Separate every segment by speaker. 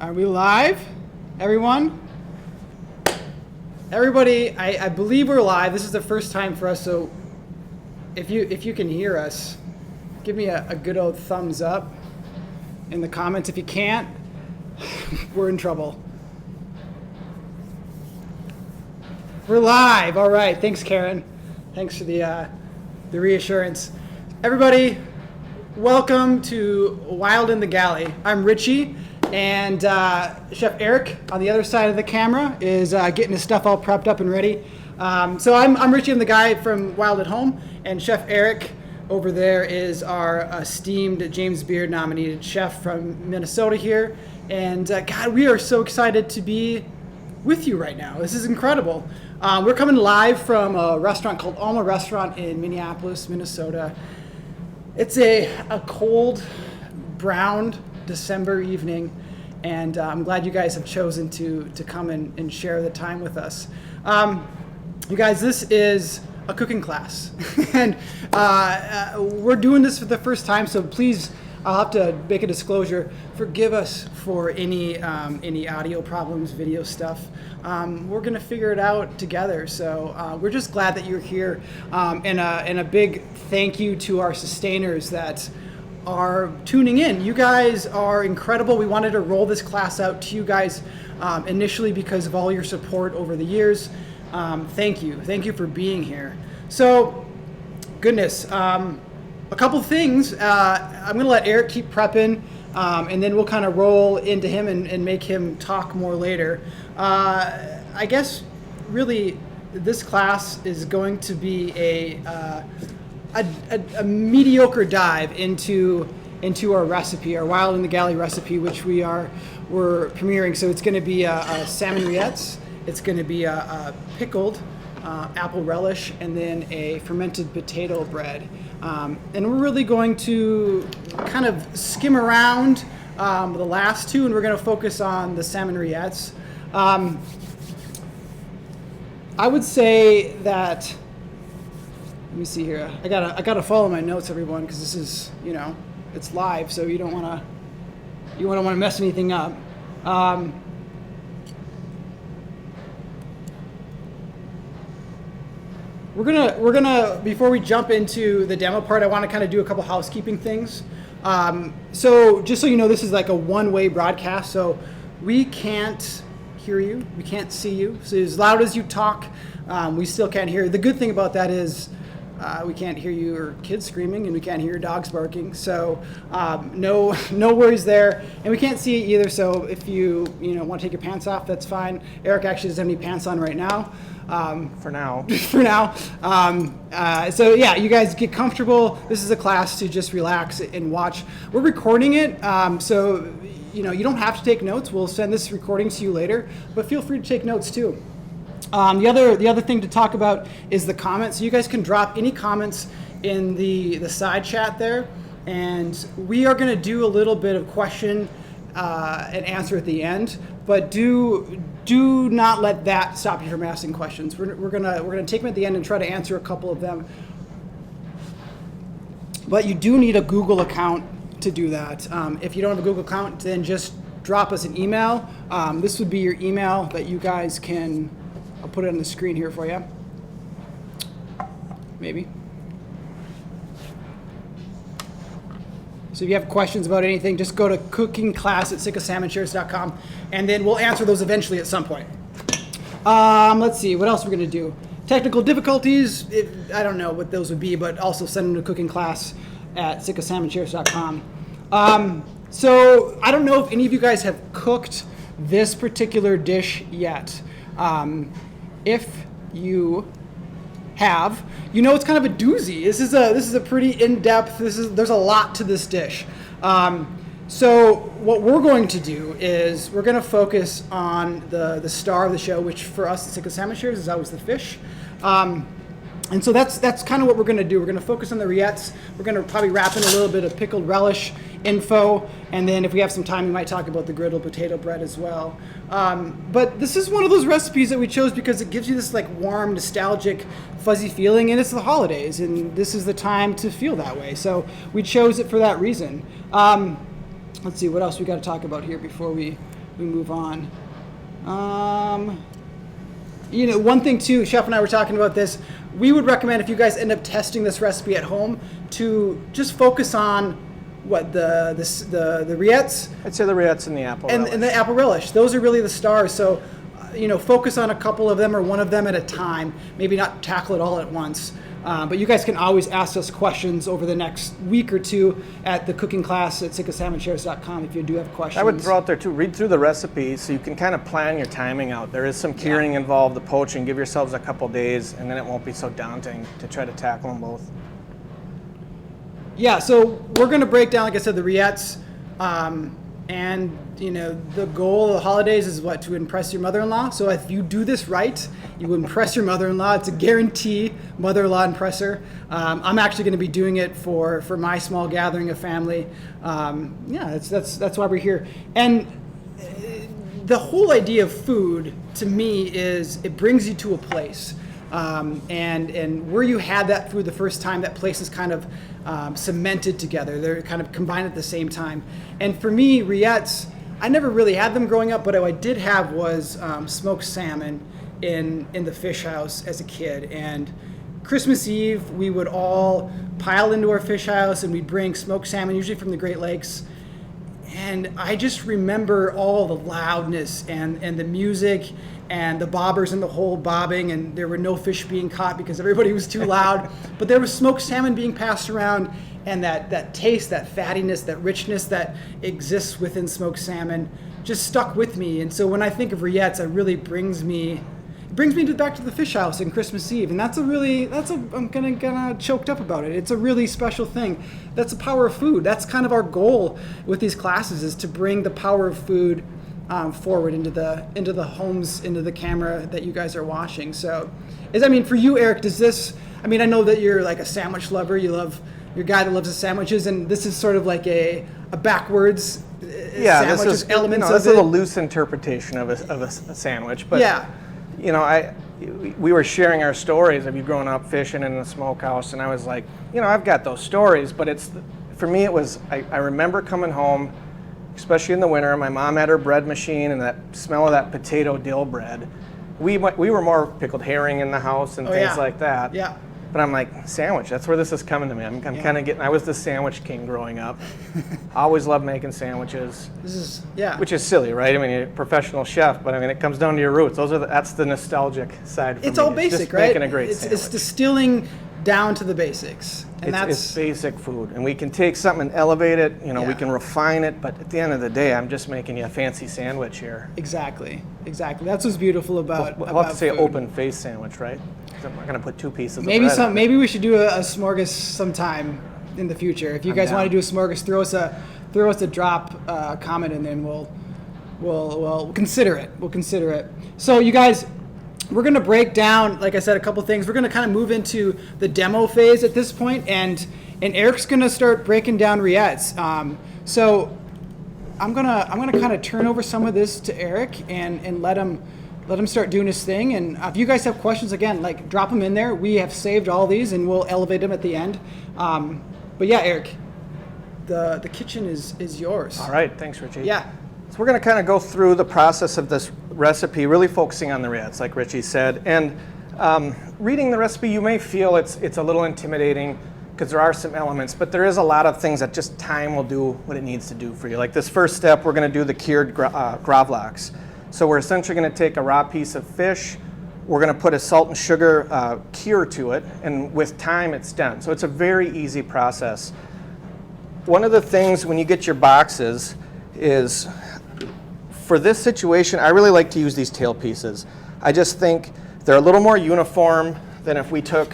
Speaker 1: Are we live, everyone? Everybody, I believe we're live. This is the first time for us, so if you can hear us, give me a good old thumbs up in the comments. If you can't, we're in trouble. We're live. All right. Thanks, Karen. Thanks for the reassurance. Everybody, welcome to Wild in the Galley. I'm Richie, and Chef Eric on the other side of the camera is getting his stuff all prepped up and ready. So I'm Richie. I'm the guy from Wild at Home, and Chef Eric over there is our esteemed James Beard nominated chef from Minnesota here. And God, we are so excited to be with you right now. This is incredible. We're coming live from a restaurant called Alma Restaurant in Minneapolis, Minnesota. It's a cold, brown December evening, and I'm glad you guys have chosen to come and share the time with us. You guys, this is a cooking class, and we're doing this for the first time, so please, I'll have to make a disclosure. Forgive us for any audio problems, video stuff. We're gonna figure it out together. So we're just glad that you're here, and a big thank you to our sustainers that are tuning in. You guys are incredible. We wanted to roll this class out to you guys initially because of all your support over the years. Thank you for being here. So, goodness. A couple things. I'm going to let Eric keep prepping, and then we'll kind of roll into him and make him talk more later. I guess, really, this class is going to be a mediocre dive into our recipe, our Wild in the Galley recipe, which we're premiering. So it's going to be a Salmon Rillettes. It's going to be a pickled apple relish, and then a fermented potato bread. And we're really going to kind of skim around the last two, and we're going to focus on the Salmon Rillettes. I would say that, let me see here. I gotta follow my notes, everyone, because this is, it's live, so you don't want to mess anything up. We're gonna before we jump into the demo part, I want to kind of do a couple housekeeping things. So just so you know, this is like a one-way broadcast, so we can't hear you, we can't see you. So as loud as you talk, we still can't hear you. The good thing about that is we can't hear your kids screaming, and we can't hear your dogs barking. So no worries there, and we can't see you either. So if you want to take your pants off, that's fine. Eric actually doesn't have any pants on right now.
Speaker 2: For now.
Speaker 1: For now. So yeah, you guys get comfortable. This is a class to just relax and watch. We're recording it, so you don't have to take notes. We'll send this recording to you later, but feel free to take notes too. The other thing to talk about is the comments. So you guys can drop any comments in the side chat there, and we are going to do a little bit of question and answer at the end. But do not let that stop you from asking questions. We're gonna take them at the end and try to answer a couple of them. But you do need a Google account to do that. If you don't have a Google account, then just drop us an email. This would be your email that you guys can. I'll put it on the screen here for you. Maybe. So if you have questions about anything, just go to cookingclass@sickofsalmonshares.com, and then we'll answer those eventually at some point. Let's see, what else we're going to do? Technical difficulties, I don't know what those would be, but also send them to cookingclass@sickofsalmonshares.com. So I don't know if any of you guys have cooked this particular dish yet. If you have, it's kind of a doozy. This is a pretty in-depth. There's a lot to this dish. So what we're going to do is we're going to focus on the star of the show, which for us at Sick of Salmon Shares is always the fish. And so that's kind of what we're going to do. We're going to focus on the rillettes. We're going to probably wrap in a little bit of pickled relish info, and then if we have some time, we might talk about the griddled potato bread as well. But this is one of those recipes that we chose because it gives you this like warm, nostalgic, fuzzy feeling, and it's the holidays, and this is the time to feel that way. So we chose it for that reason. Let's see what else we got to talk about here before we we move on. One thing too, Chef and I were talking about this. We would recommend if you guys end up testing this recipe at home to just focus on the Rillettes.
Speaker 2: I'd say the Rillettes and the apple relish.
Speaker 1: And the apple relish. Those are really the stars. So, focus on a couple of them or one of them at a time. Maybe not tackle it all at once. But you guys can always ask us questions over the next week or two at the cooking class at sickofsalmonshares.com if you do have questions.
Speaker 2: I would throw out there too, read through the recipe so you can kind of plan your timing out. There is some curing involved, the poaching. Give yourselves a couple days and then it won't be so daunting to try to tackle them both.
Speaker 1: Yeah, so we're going to break down, like I said, the Rillettes. And, the goal of the holidays is what? To impress your mother-in-law. So if you do this right, you will impress your mother-in-law. It's a guarantee mother-in-law impresser. I'm actually going to be doing it for my small gathering of family. That's why we're here. And the whole idea of food, to me, is it brings you to a place. And where you had that food the first time, that place is kind of cemented together. They're kind of combined at the same time. And for me, Rillettes, I never really had them growing up, but what I did have was smoked salmon in the fish house as a kid. And Christmas Eve, we would all pile into our fish house and we'd bring smoked salmon, usually from the Great Lakes. And I just remember all the loudness and the music and the bobbers in the hole bobbing, and there were no fish being caught because everybody was too loud. But there was smoked salmon being passed around, and that taste, that fattiness, that richness that exists within smoked salmon just stuck with me. And so when I think of Rillettes, it really brings me back to the fish house on Christmas Eve. And I'm gonna choked up about it. It's a really special thing. That's the power of food. That's kind of our goal with these classes, is to bring the power of food forward into the homes, into the camera that you guys are watching. So, for you, Eric, I know that you're like a sandwich lover. You're a guy that loves the sandwiches, and this is sort of like a backwards sandwich.
Speaker 2: This is
Speaker 1: elements of
Speaker 2: this
Speaker 1: it.
Speaker 2: is a loose interpretation of a sandwich, but we were sharing our stories of you growing up fishing in the smokehouse, and I was like, I've got those stories, but for me it was, I remember coming home, especially in the winter. My mom had her bread machine and that smell of that potato dill bread. We were more pickled herring in the house and things like that.
Speaker 1: Yeah.
Speaker 2: But I'm like, sandwich, that's where this is coming to me. I'm kind of I was the sandwich king growing up. I always loved making sandwiches. Which is silly, right? You're a professional chef, but it comes down to your roots. That's the nostalgic side for me.
Speaker 1: It's all basic,
Speaker 2: just
Speaker 1: right?
Speaker 2: Making a great sandwich.
Speaker 1: It's distilling down to the basics. And
Speaker 2: it's basic food. And we can take something and elevate it, we can refine it, but at the end of the day, I'm just making you a fancy sandwich here.
Speaker 1: Exactly. That's what's beautiful about
Speaker 2: We'll have to say open-faced sandwich, right? I'm not going to put two pieces of
Speaker 1: maybe
Speaker 2: bread on.
Speaker 1: Maybe we should do a smorgas sometime in the future. If you guys want to do a smorgas, throw us a drop comment, and then we'll consider it. We'll consider it. So you guys, we're going to break down, like I said, a couple things. We're going to kind of move into the demo phase at this point, and Eric's going to start breaking down Rillettes. So I'm gonna kind of turn over some of this to Eric and let him start doing his thing. And if you guys have questions, again, drop them in there. We have saved all these, and we'll elevate them at the end. But yeah, Eric, the kitchen is yours.
Speaker 2: All right, thanks, Richie.
Speaker 1: Yeah.
Speaker 2: So we're going to kind of go through the process of this recipe, really focusing on the Rillettes, like Richie said. And reading the recipe, you may feel it's a little intimidating because there are some elements, but there is a lot of things that just time will do what it needs to do for you. Like this first step, we're going to do the cured gravlax. So we're essentially going to take a raw piece of fish, we're going to put a salt and sugar cure to it, and with time it's done. So it's a very easy process. One of the things when you get your boxes is, for this situation, I really like to use these tail pieces. I just think they're a little more uniform than if we took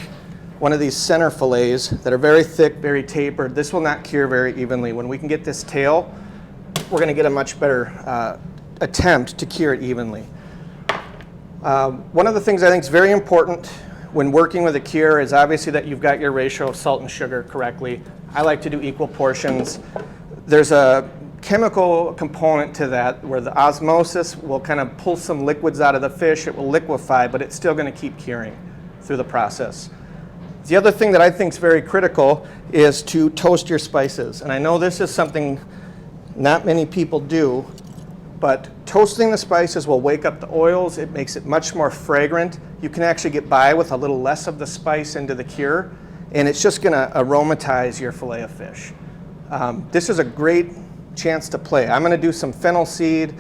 Speaker 2: one of these center fillets that are very thick, very tapered. This will not cure very evenly. When we can get this tail, we're going to get a much better attempt to cure it evenly. One of the things I think is very important when working with a cure is obviously that you've got your ratio of salt and sugar correctly. I like to do equal portions. There's a chemical component to that where the osmosis will kind of pull some liquids out of the fish. It will liquefy, but it's still going to keep curing through the process. The other thing that I think is very critical is to toast your spices. And I know this is something not many people do, But toasting the spices will wake up the oils. It makes it much more fragrant. You can actually get by with a little less of the spice into the cure, and it's just going to aromatize your fillet of fish. This is a great chance to play. I'm going to do some fennel seed,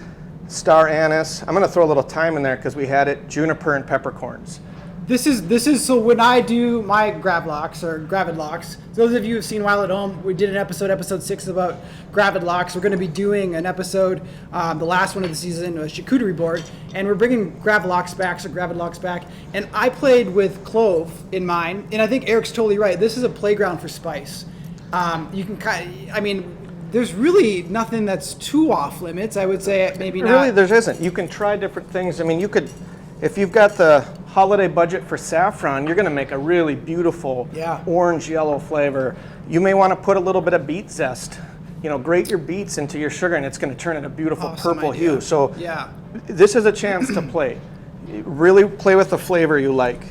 Speaker 2: star anise. I'm going to throw a little thyme in there because we had it, juniper and peppercorns.
Speaker 1: This is so when I do my gravlax or gravid-lox, those of you who've seen Wild at Home, we did an episode 6 about gravid-lox. We're going to be doing an episode, the last one of the season, a charcuterie board, and we're bringing gravid-lox back. And I played with clove in mine, and I think Eric's totally right. This is a playground for spice. You can there's really nothing that's too off limits. I would say maybe not.
Speaker 2: Really, there isn't. You can try different things. I mean, you could, if you've got the holiday budget for saffron, you're going to make a really beautiful orange yellow flavor. You may want to put a little bit of beet zest. Grate your beets into your sugar, and it's going to turn it a beautiful purple hue. So this is a chance to play. Really play with the flavor you like.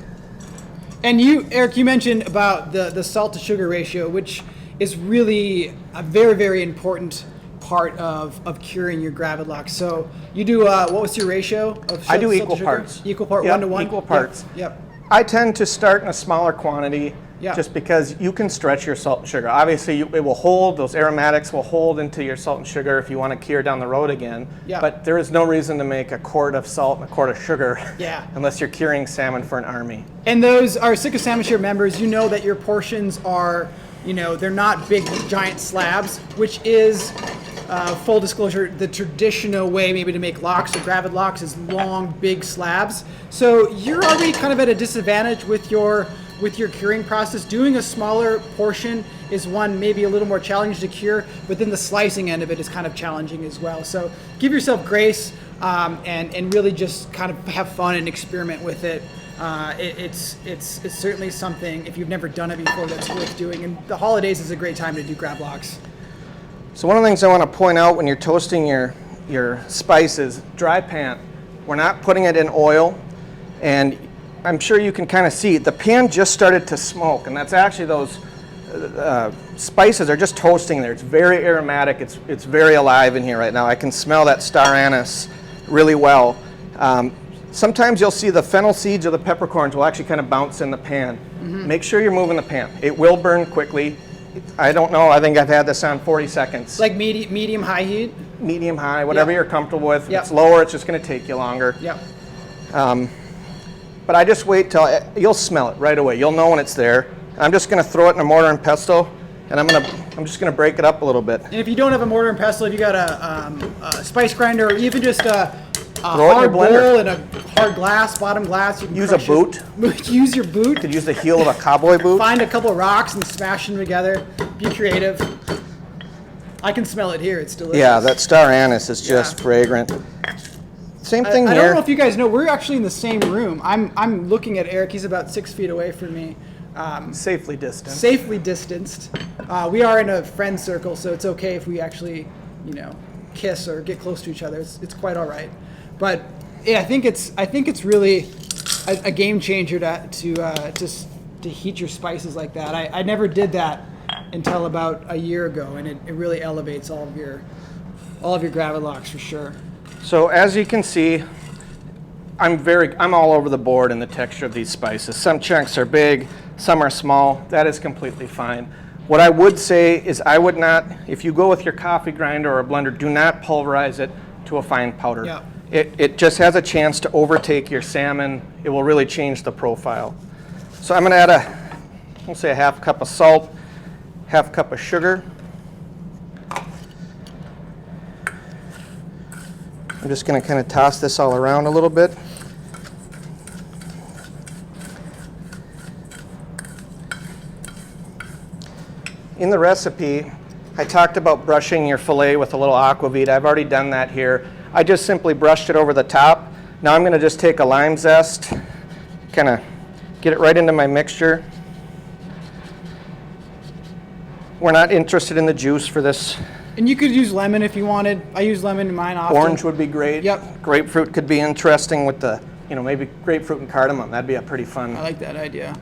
Speaker 1: And you, Eric, you mentioned about the salt to sugar ratio, which is really a very, very important part of curing your gravid-lox. So you do, what was your ratio of salt?
Speaker 2: I do
Speaker 1: salt
Speaker 2: equal
Speaker 1: to sugar?
Speaker 2: parts.
Speaker 1: Equal part,
Speaker 2: yep,
Speaker 1: 1 to 1?
Speaker 2: Equal parts.
Speaker 1: Yep.
Speaker 2: I tend to start in a smaller quantity just because you can stretch your salt and sugar. Obviously, it will hold, those aromatics will hold into your salt and sugar if you want to cure down the road again.
Speaker 1: Yep.
Speaker 2: But there is no reason to make a quart of salt and a quart of sugar unless you're curing salmon for an army.
Speaker 1: And those are Sitka Salmon Share members, you know that your portions are, they're not big, giant slabs, which is, full disclosure, the traditional way maybe to make lox or gravid-lox is long, big slabs. So you're already kind of at a disadvantage with your curing process. Doing a smaller portion is one maybe a little more challenging to cure, but then the slicing end of it is kind of challenging as well. So give yourself grace and really just kind of have fun and experiment with it. It's certainly something, if you've never done it before, that's worth doing. And the holidays is a great time to do gravid-lox.
Speaker 2: So one of the things I want to point out when you're toasting your spices, dry pan. We're not putting it in oil, and I'm sure you can kind of see the pan just started to smoke, and that's actually those spices are just toasting there. It's very aromatic. It's very alive in here right now. I can smell that star anise really well. Sometimes you'll see the fennel seeds or the peppercorns will actually kind of bounce in the pan. Mm-hmm. Make sure you're moving the pan. It will burn quickly. I don't know. I think I've had this on 40 seconds.
Speaker 1: Like medium high heat?
Speaker 2: Medium high, whatever you're comfortable with. If
Speaker 1: Yep.
Speaker 2: it's lower, it's just going to take you longer.
Speaker 1: Yep.
Speaker 2: But I just wait till you'll smell it right away. You'll know when it's there. I'm just going to throw it in a mortar and pestle, and I'm just going to break it up a little bit.
Speaker 1: And if you don't have a mortar and pestle, if you got a spice grinder, or even just a
Speaker 2: Throw it in your
Speaker 1: hard
Speaker 2: blender.
Speaker 1: bowl and a hard glass, bottom glass, you can
Speaker 2: Use a
Speaker 1: crush
Speaker 2: boot.
Speaker 1: it. Use your boot.
Speaker 2: You could use the heel of a cowboy boot.
Speaker 1: Find a couple rocks and smash them together. Be creative. I can smell it here. It's delicious.
Speaker 2: Yeah, that star anise is just fragrant. Same thing
Speaker 1: I
Speaker 2: here.
Speaker 1: don't know if you guys know, we're actually in the same room. I'm looking at Eric. He's about 6 feet away from me.
Speaker 2: Safely distanced.
Speaker 1: Safely distanced. We are in a friend circle, so it's okay if we actually, kiss or get close to each other. It's quite all right. But yeah, I think it's really a game changer to heat your spices like that. I never did that until about a year ago, and it really elevates all of your gravid-lox for sure.
Speaker 2: So as you can see, I'm all over the board in the texture of these spices. Some chunks are big, some are small. That is completely fine. What I would say is I would not, if you go with your coffee grinder or a blender, do not pulverize it to a fine powder.
Speaker 1: Yeah.
Speaker 2: It just has a chance to overtake your salmon. It will really change the profile. So I'm going to add we'll say a half cup of salt, half cup of sugar. I'm just going to kind of toss this all around a little bit. In the recipe, I talked about brushing your fillet with a little aquavit. I've already done that here. I just simply brushed it over the top. Now I'm going to just take a lime zest, kind of get it right into my mixture. We're not interested in the juice for this.
Speaker 1: And you could use lemon if you wanted. I use lemon in mine often.
Speaker 2: Orange would be great.
Speaker 1: Yep.
Speaker 2: Grapefruit could be interesting with the, maybe grapefruit and cardamom. That'd be a pretty fun.
Speaker 1: I like that idea.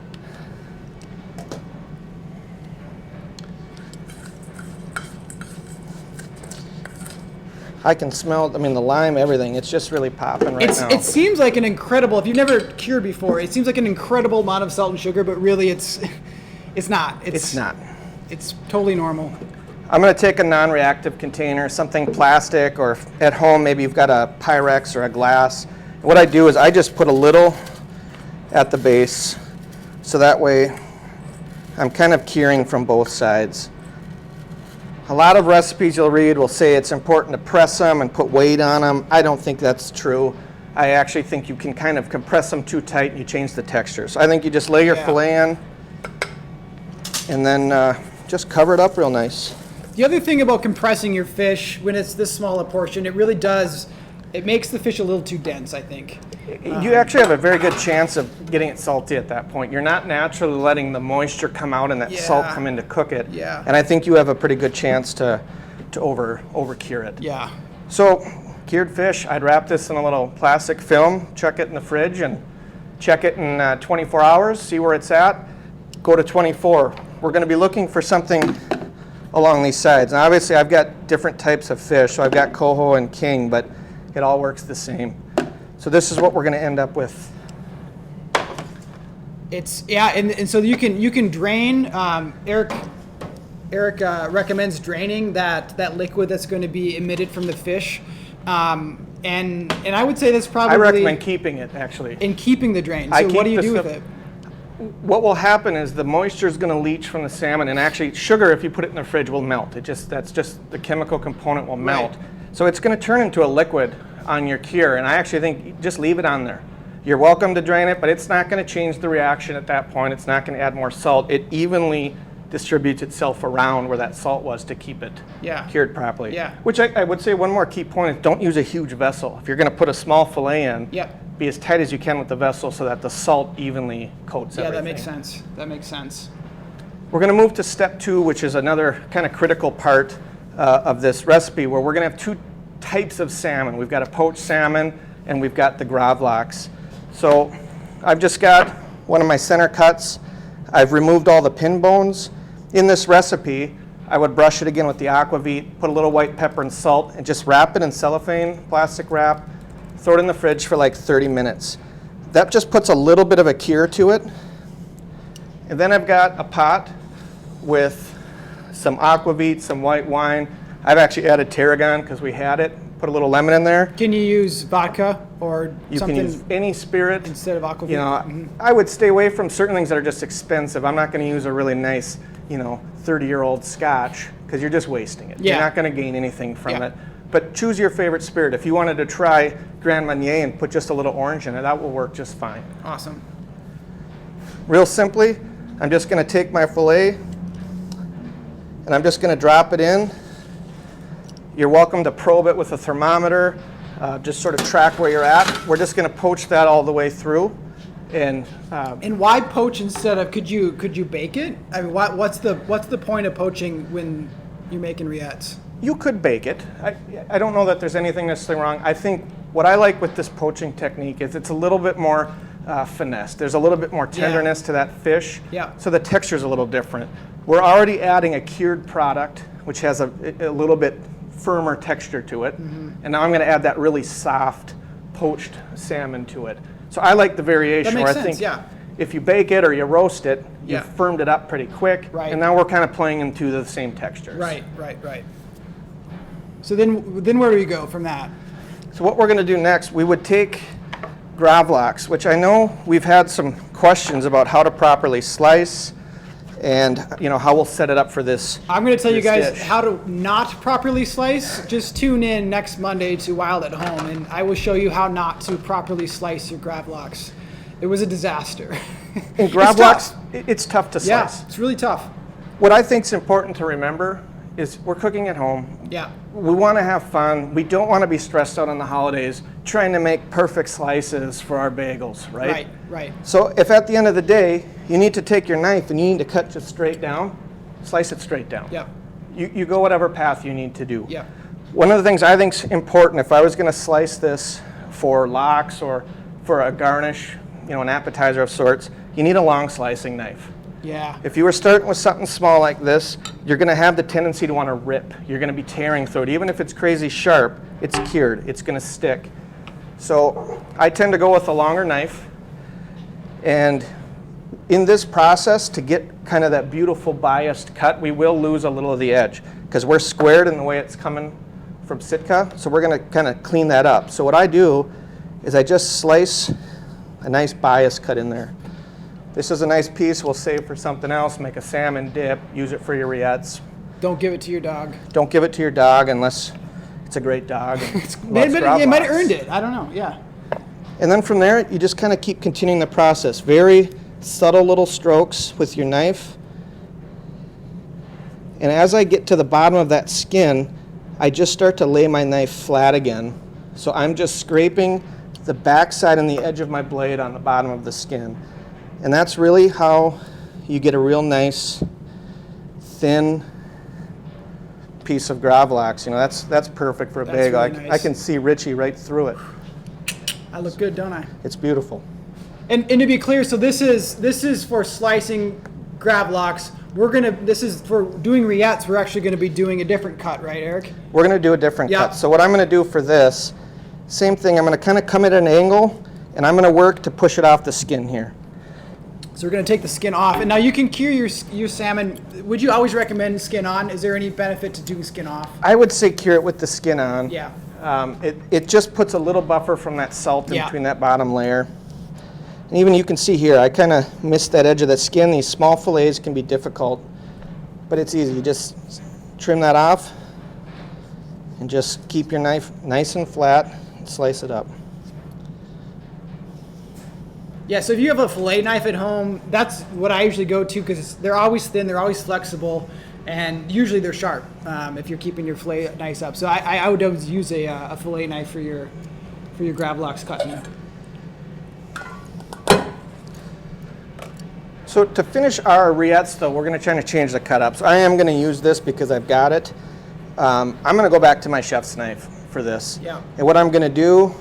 Speaker 2: I can smell, I mean, the lime, everything. It's just really popping right now.
Speaker 1: It seems like an incredible, if you've never cured before, it seems like an incredible amount of salt and sugar, but really it's not.
Speaker 2: It's not.
Speaker 1: It's totally normal.
Speaker 2: I'm going to take a non-reactive container, something plastic, or at home maybe you've got a Pyrex or a glass. And what I do is I just put a little at the base, so that way I'm kind of curing from both sides. A lot of recipes you'll read will say it's important to press them and put weight on them. I don't think that's true. I actually think you can kind of compress them too tight and you change the texture. So I think you just lay your filet in and then just cover it up real nice.
Speaker 1: The other thing about compressing your fish when it's this small a portion, it makes the fish a little too dense, I think.
Speaker 2: You actually have a very good chance of getting it salty at that point. You're not naturally letting the moisture come out and that salt come in to cook it.
Speaker 1: Yeah.
Speaker 2: And I think you have a pretty good chance to over cure it.
Speaker 1: Yeah.
Speaker 2: So cured fish, I'd wrap this in a little plastic film, chuck it in the fridge, and check it in 24 hours, see where it's at. Go to 24. We're going to be looking for something along these sides. Now obviously I've got different types of fish, so I've got coho and king, but it all works the same. So this is what we're going to end up with.
Speaker 1: And so you can drain. Eric recommends draining that liquid that's going to be emitted from the fish, and I would say that's probably.
Speaker 2: I recommend keeping it actually.
Speaker 1: And keeping the drain. So what do you do with it?
Speaker 2: What will happen is the moisture is going to leach from the salmon, and actually sugar, if you put it in the fridge, will melt. That's just the chemical component will melt.
Speaker 1: Right.
Speaker 2: So it's going to turn into a liquid on your cure, and I actually think just leave it on there. You're welcome to drain it, but it's not going to change the reaction at that point. It's not going to add more salt. It evenly distributes itself around where that salt was to keep it cured properly.
Speaker 1: Yeah.
Speaker 2: Which I would say one more key point is don't use a huge vessel. If you're going to put a small fillet in, be as tight as you can with the vessel so that the salt evenly coats everything.
Speaker 1: Yeah, that makes sense.
Speaker 2: We're going to move to step 2, which is another kind of critical part of this recipe, where we're going to have 2 types of salmon. We've got a poached salmon and we've got the gravlax. So I've just got one of my center cuts. I've removed all the pin bones. In this recipe, I would brush it again with the aquavit, put a little white pepper and salt, and just wrap it in cellophane plastic wrap, throw it in the fridge for like 30 minutes. That just puts a little bit of a cure to it. And then I've got a pot with some aquavit, some white wine. I've actually added tarragon because we had it. Put a little lemon in there.
Speaker 1: Can you use vodka or something?
Speaker 2: You can use any spirit
Speaker 1: instead of aquavit.
Speaker 2: You know, I would stay away from certain things that are just expensive. I'm not going to use a really nice, 30-year-old scotch because you're just wasting it. You're not going to gain anything from it. But choose your favorite spirit. If you wanted to try Grand Marnier and put just a little orange in it, that will work just fine.
Speaker 1: Awesome.
Speaker 2: Real simply, I'm just going to take my fillet and I'm just going to drop it in. You're welcome to probe it with a thermometer, just sort of track where you're at. We're just going to poach that all the way through. And
Speaker 1: why poach instead of could you bake it? I mean, what's the point of poaching when you're making rillettes?
Speaker 2: You could bake it. I don't know that there's anything necessarily wrong. I think what I like with this poaching technique is it's a little bit more finesse. There's a little bit more tenderness to that fish.
Speaker 1: Yeah.
Speaker 2: So the texture's a little different. We're already adding a cured product, which has a little bit firmer texture to it. And now I'm going to add that really soft poached salmon to it. So I like the variation
Speaker 1: That makes
Speaker 2: where I
Speaker 1: sense,
Speaker 2: think if you bake it or you roast it,
Speaker 1: Yeah.
Speaker 2: you've firmed it up pretty quick.
Speaker 1: Right.
Speaker 2: And now we're kind of playing into the same textures.
Speaker 1: Right. So then where do we go from that?
Speaker 2: So what we're going to do next, we would take gravlax, which I know we've had some questions about how to properly slice and how we'll set it up for this.
Speaker 1: I'm going to tell you guys
Speaker 2: dish.
Speaker 1: how to not properly slice. Just tune in next Monday to Wild at Home, and I will show you how not to properly slice your gravlax. It was a disaster.
Speaker 2: And gravlax, it's tough to slice.
Speaker 1: Yeah, it's really tough.
Speaker 2: What I think is important to remember is we're cooking at home.
Speaker 1: Yeah.
Speaker 2: We want to have fun. We don't want to be stressed out on the holidays trying to make perfect slices for our bagels, right?
Speaker 1: Right.
Speaker 2: So if at the end of the day, you need to take your knife and you need to cut just straight down, slice it straight down.
Speaker 1: Yeah.
Speaker 2: You go whatever path you need to do.
Speaker 1: Yeah.
Speaker 2: One of the things I think is important, if I was going to slice this for lox or for a garnish, an appetizer of sorts, you need a long slicing knife.
Speaker 1: Yeah.
Speaker 2: If you were starting with something small like this, you're going to have the tendency to want to rip. You're going to be tearing through it. Even if it's crazy sharp, it's cured. It's going to stick. So I tend to go with a longer knife. And in this process, to get kind of that beautiful biased cut, we will lose a little of the edge because we're squared in the way it's coming from Sitka. So we're going to kind of clean that up. So what I do is I just slice a nice bias cut in there. This is a nice piece we'll save for something else, make a salmon dip, use it for your rillettes.
Speaker 1: Don't give it to your dog.
Speaker 2: Don't give it to your dog unless it's a great dog.
Speaker 1: It might have earned it. I don't know. Yeah.
Speaker 2: And then from there, you just kind of keep continuing the process. Very subtle little strokes with your knife. And as I get to the bottom of that skin, I just start to lay my knife flat again. So I'm just scraping the backside and the edge of my blade on the bottom of the skin. And that's really how you get a real nice, thin piece of gravlax. You know, that's perfect for a bagel.
Speaker 1: Really nice.
Speaker 2: I can see Richie right through it.
Speaker 1: I look good, don't I?
Speaker 2: It's beautiful.
Speaker 1: And to be clear, so this is for slicing gravlax. This is for doing rillettes. We're actually going to be doing a different cut, right, Eric?
Speaker 2: We're going to do a different
Speaker 1: Yep.
Speaker 2: cut. So what I'm going to do for this, same thing. I'm going to kind of come at an angle, and I'm going to work to push it off the skin here.
Speaker 1: So we're going to take the skin off. And now you can cure your salmon. Would you always recommend skin on? Is there any benefit to doing skin off?
Speaker 2: I would say cure it with the skin on.
Speaker 1: Yeah.
Speaker 2: It just puts a little buffer from that salt in
Speaker 1: Yeah.
Speaker 2: between that bottom layer. And even you can see here, I kind of missed that edge of the skin. These small fillets can be difficult, but it's easy. You just trim that off and just keep your knife nice and flat and slice it up.
Speaker 1: Yeah, so if you have a fillet knife at home, that's what I usually go to because they're always thin, they're always flexible, and usually they're sharp if you're keeping your fillet nice up. So I would always use a fillet knife for your gravlax cutting.
Speaker 2: So to finish our rillettes, though, we're going to try to change the cut up. So I am going to use this because I've got it. I'm going to go back to my chef's knife for this.
Speaker 1: Yeah.
Speaker 2: And what I'm going to do,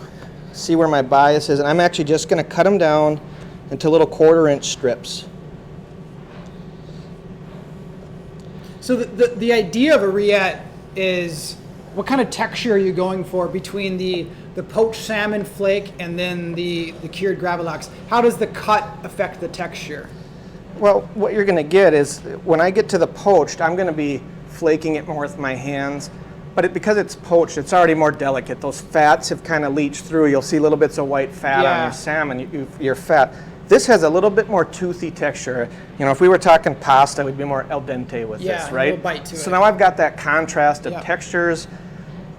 Speaker 2: see where my bias is, and I'm actually just going to cut them down into little 1/4-inch strips.
Speaker 1: So the idea of a rillette is, what kind of texture are you going for between the poached salmon flake and then the cured gravlax? How does the cut affect the texture?
Speaker 2: Well, what you're going to get is, when I get to the poached, I'm going to be flaking it more with my hands. But because it's poached, it's already more delicate. Those fats have kind of leached through. You'll see little bits of white fat on your salmon, your fat. This has a little bit more toothy texture. You know, if we were talking pasta, we'd be more al dente with this, right?
Speaker 1: A little bite to it.
Speaker 2: So now I've got that contrast of textures.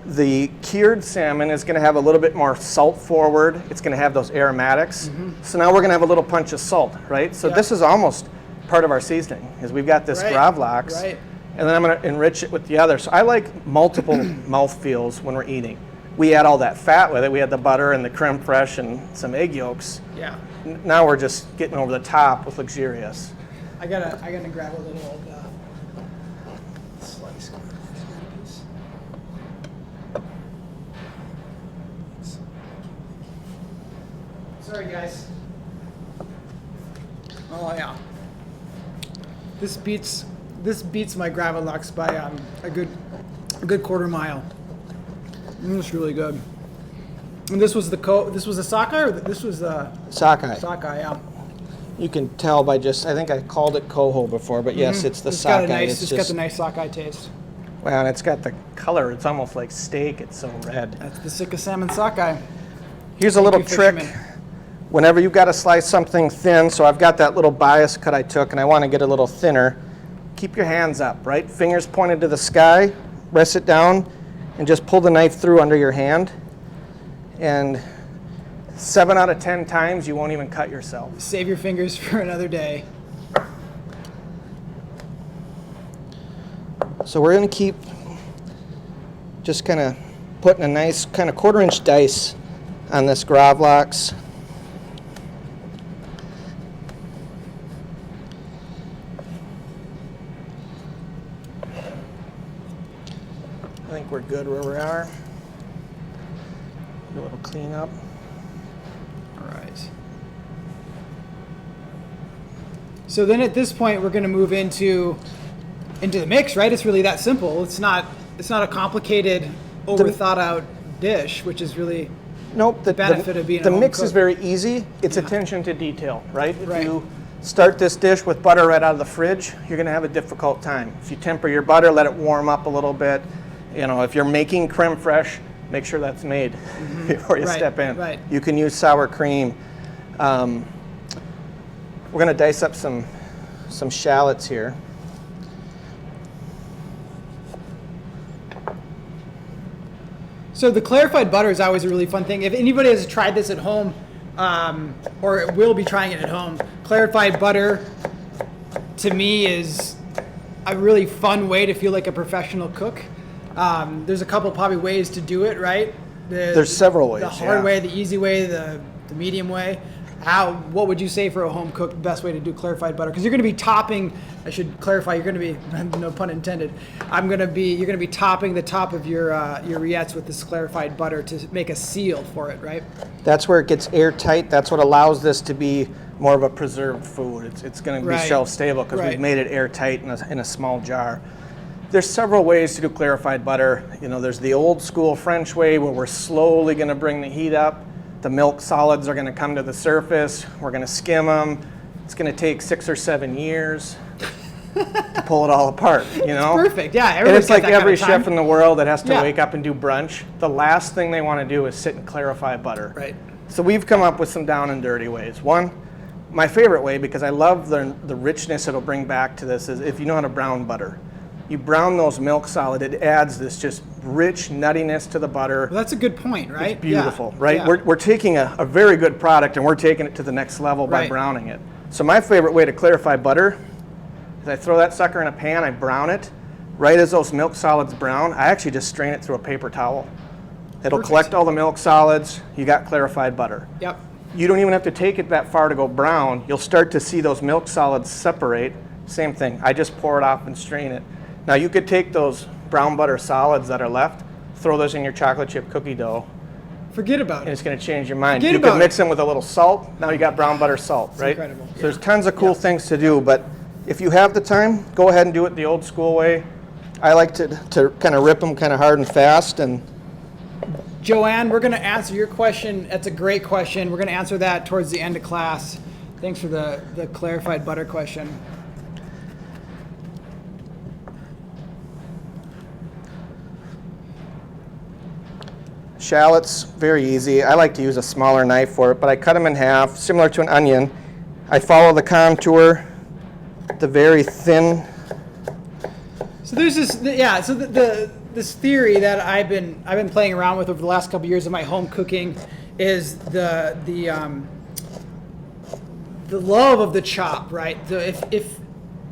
Speaker 2: The cured salmon is going to have a little bit more salt forward. It's going to have those aromatics. So now we're going to have a little punch of salt, right? So this is almost part of our seasoning, is we've got this gravlax, and then I'm going to enrich it with the other. So I like multiple mouthfeels when we're eating. We add all that fat with it. We had the butter and the creme fraiche and some egg yolks.
Speaker 1: Yeah.
Speaker 2: Now we're just getting over the top with luxurious.
Speaker 1: I gotta grab a little slice. Sorry, guys. Oh yeah. This beats my gravlax by a good 1/4 mile. It's really good. And this was the sockeye, or this was the
Speaker 2: Sockeye.
Speaker 1: sockeye, yeah.
Speaker 2: You can tell by just, I think I called it coho before, but yes, it's the sockeye.
Speaker 1: It's got the nice sockeye taste.
Speaker 2: Well, and it's got the color. It's almost like steak. It's so red.
Speaker 1: That's the Sitka salmon sockeye.
Speaker 2: Here's a little
Speaker 1: you,
Speaker 2: trick.
Speaker 1: fisherman.
Speaker 2: Whenever you've got to slice something thin, so I've got that little bias cut I took, and I want to get a little thinner, keep your hands up, right? Fingers pointed to the sky, rest it down, and just pull the knife through under your hand. And 7 out of 10 times, you won't even cut yourself.
Speaker 1: Save your fingers for another day.
Speaker 2: So we're going to keep just kind of putting a nice kind of 1/4-inch dice on this gravlax. I think we're good where we are. A little cleanup.
Speaker 1: All right. So then at this point, we're going to move into the mix, right? It's really that simple. It's not a complicated, over thought out dish, which is really
Speaker 2: Nope.
Speaker 1: the benefit of being
Speaker 2: the
Speaker 1: a home
Speaker 2: mix
Speaker 1: cook.
Speaker 2: is very easy. It's attention to detail, right?
Speaker 1: Right.
Speaker 2: If you start this dish with butter right out of the fridge, you're going to have a difficult time. If you temper your butter, let it warm up a little bit. You know, if you're making creme fraiche, make sure that's made before you step in.
Speaker 1: Right.
Speaker 2: You can use sour cream. We're going to dice up some shallots here.
Speaker 1: So the clarified butter is always a really fun thing. If anybody has tried this at home, or will be trying it at home, clarified butter to me is a really fun way to feel like a professional cook. There's a couple probably ways to do it, right?
Speaker 2: There's several ways.
Speaker 1: The hard way, the easy way, the medium way. What would you say for a home cook, the best way to do clarified butter? Because you're going to be topping, I should clarify, you're going to be, no pun intended, you're going to be topping the top of your rillettes with this clarified butter to make a seal for it, right?
Speaker 2: That's where it gets airtight. That's what allows this to be more of a preserved food. It's going to be shelf stable because we've made it airtight in a small jar. There's several ways to do clarified butter. You know, there's the old school French way where we're slowly going to bring the heat up. The milk solids are going to come to the surface. We're going to skim them. It's going to take 6 or 7 years to pull it all apart, you know?
Speaker 1: It's perfect, yeah.
Speaker 2: And it's like every chef in the world that has to
Speaker 1: Yeah.
Speaker 2: wake up and do brunch, the last thing they want to do is sit and clarify butter.
Speaker 1: Right.
Speaker 2: So we've come up with some down and dirty ways. One, my favorite way, because I love the richness it'll bring back to this, is if you know how to brown butter. You brown those milk solid, it adds this just rich nuttiness to the butter.
Speaker 1: Well, that's a good point, right?
Speaker 2: It's beautiful,
Speaker 1: Yeah.
Speaker 2: right?
Speaker 1: Yeah.
Speaker 2: We're taking a very good product and we're taking it to the next level by
Speaker 1: Right.
Speaker 2: browning it. So my favorite way to clarify butter is I throw that sucker in a pan, I brown it. Right as those milk solids brown, I actually just strain it through a paper towel. It'll
Speaker 1: Perfect.
Speaker 2: collect all the milk solids, you got clarified butter.
Speaker 1: Yep.
Speaker 2: You don't even have to take it that far to go brown. You'll start to see those milk solids separate. Same thing, I just pour it off and strain it. Now you could take those brown butter solids that are left, throw those in your chocolate chip cookie dough,
Speaker 1: Forget about
Speaker 2: and
Speaker 1: it.
Speaker 2: it's going to change your mind.
Speaker 1: Forget
Speaker 2: You
Speaker 1: about
Speaker 2: could mix
Speaker 1: it.
Speaker 2: them with a little salt. Now you got brown butter salt, right?
Speaker 1: incredible.
Speaker 2: So there's tons of cool things to do, but if you have the time, go ahead and do it the old school way. I like to kind of rip them kind of hard and fast. And
Speaker 1: Joanne, we're going to answer your question. That's a great question. We're going to answer that towards the end of class. Thanks for the clarified butter question.
Speaker 2: shallots, very easy. I like to use a smaller knife for it, but I cut them in half, similar to an onion. I follow the contour, the very thin.
Speaker 1: So there's this, So this theory that I've been playing around with over the last couple of years of my home cooking is the love of the chop, right? So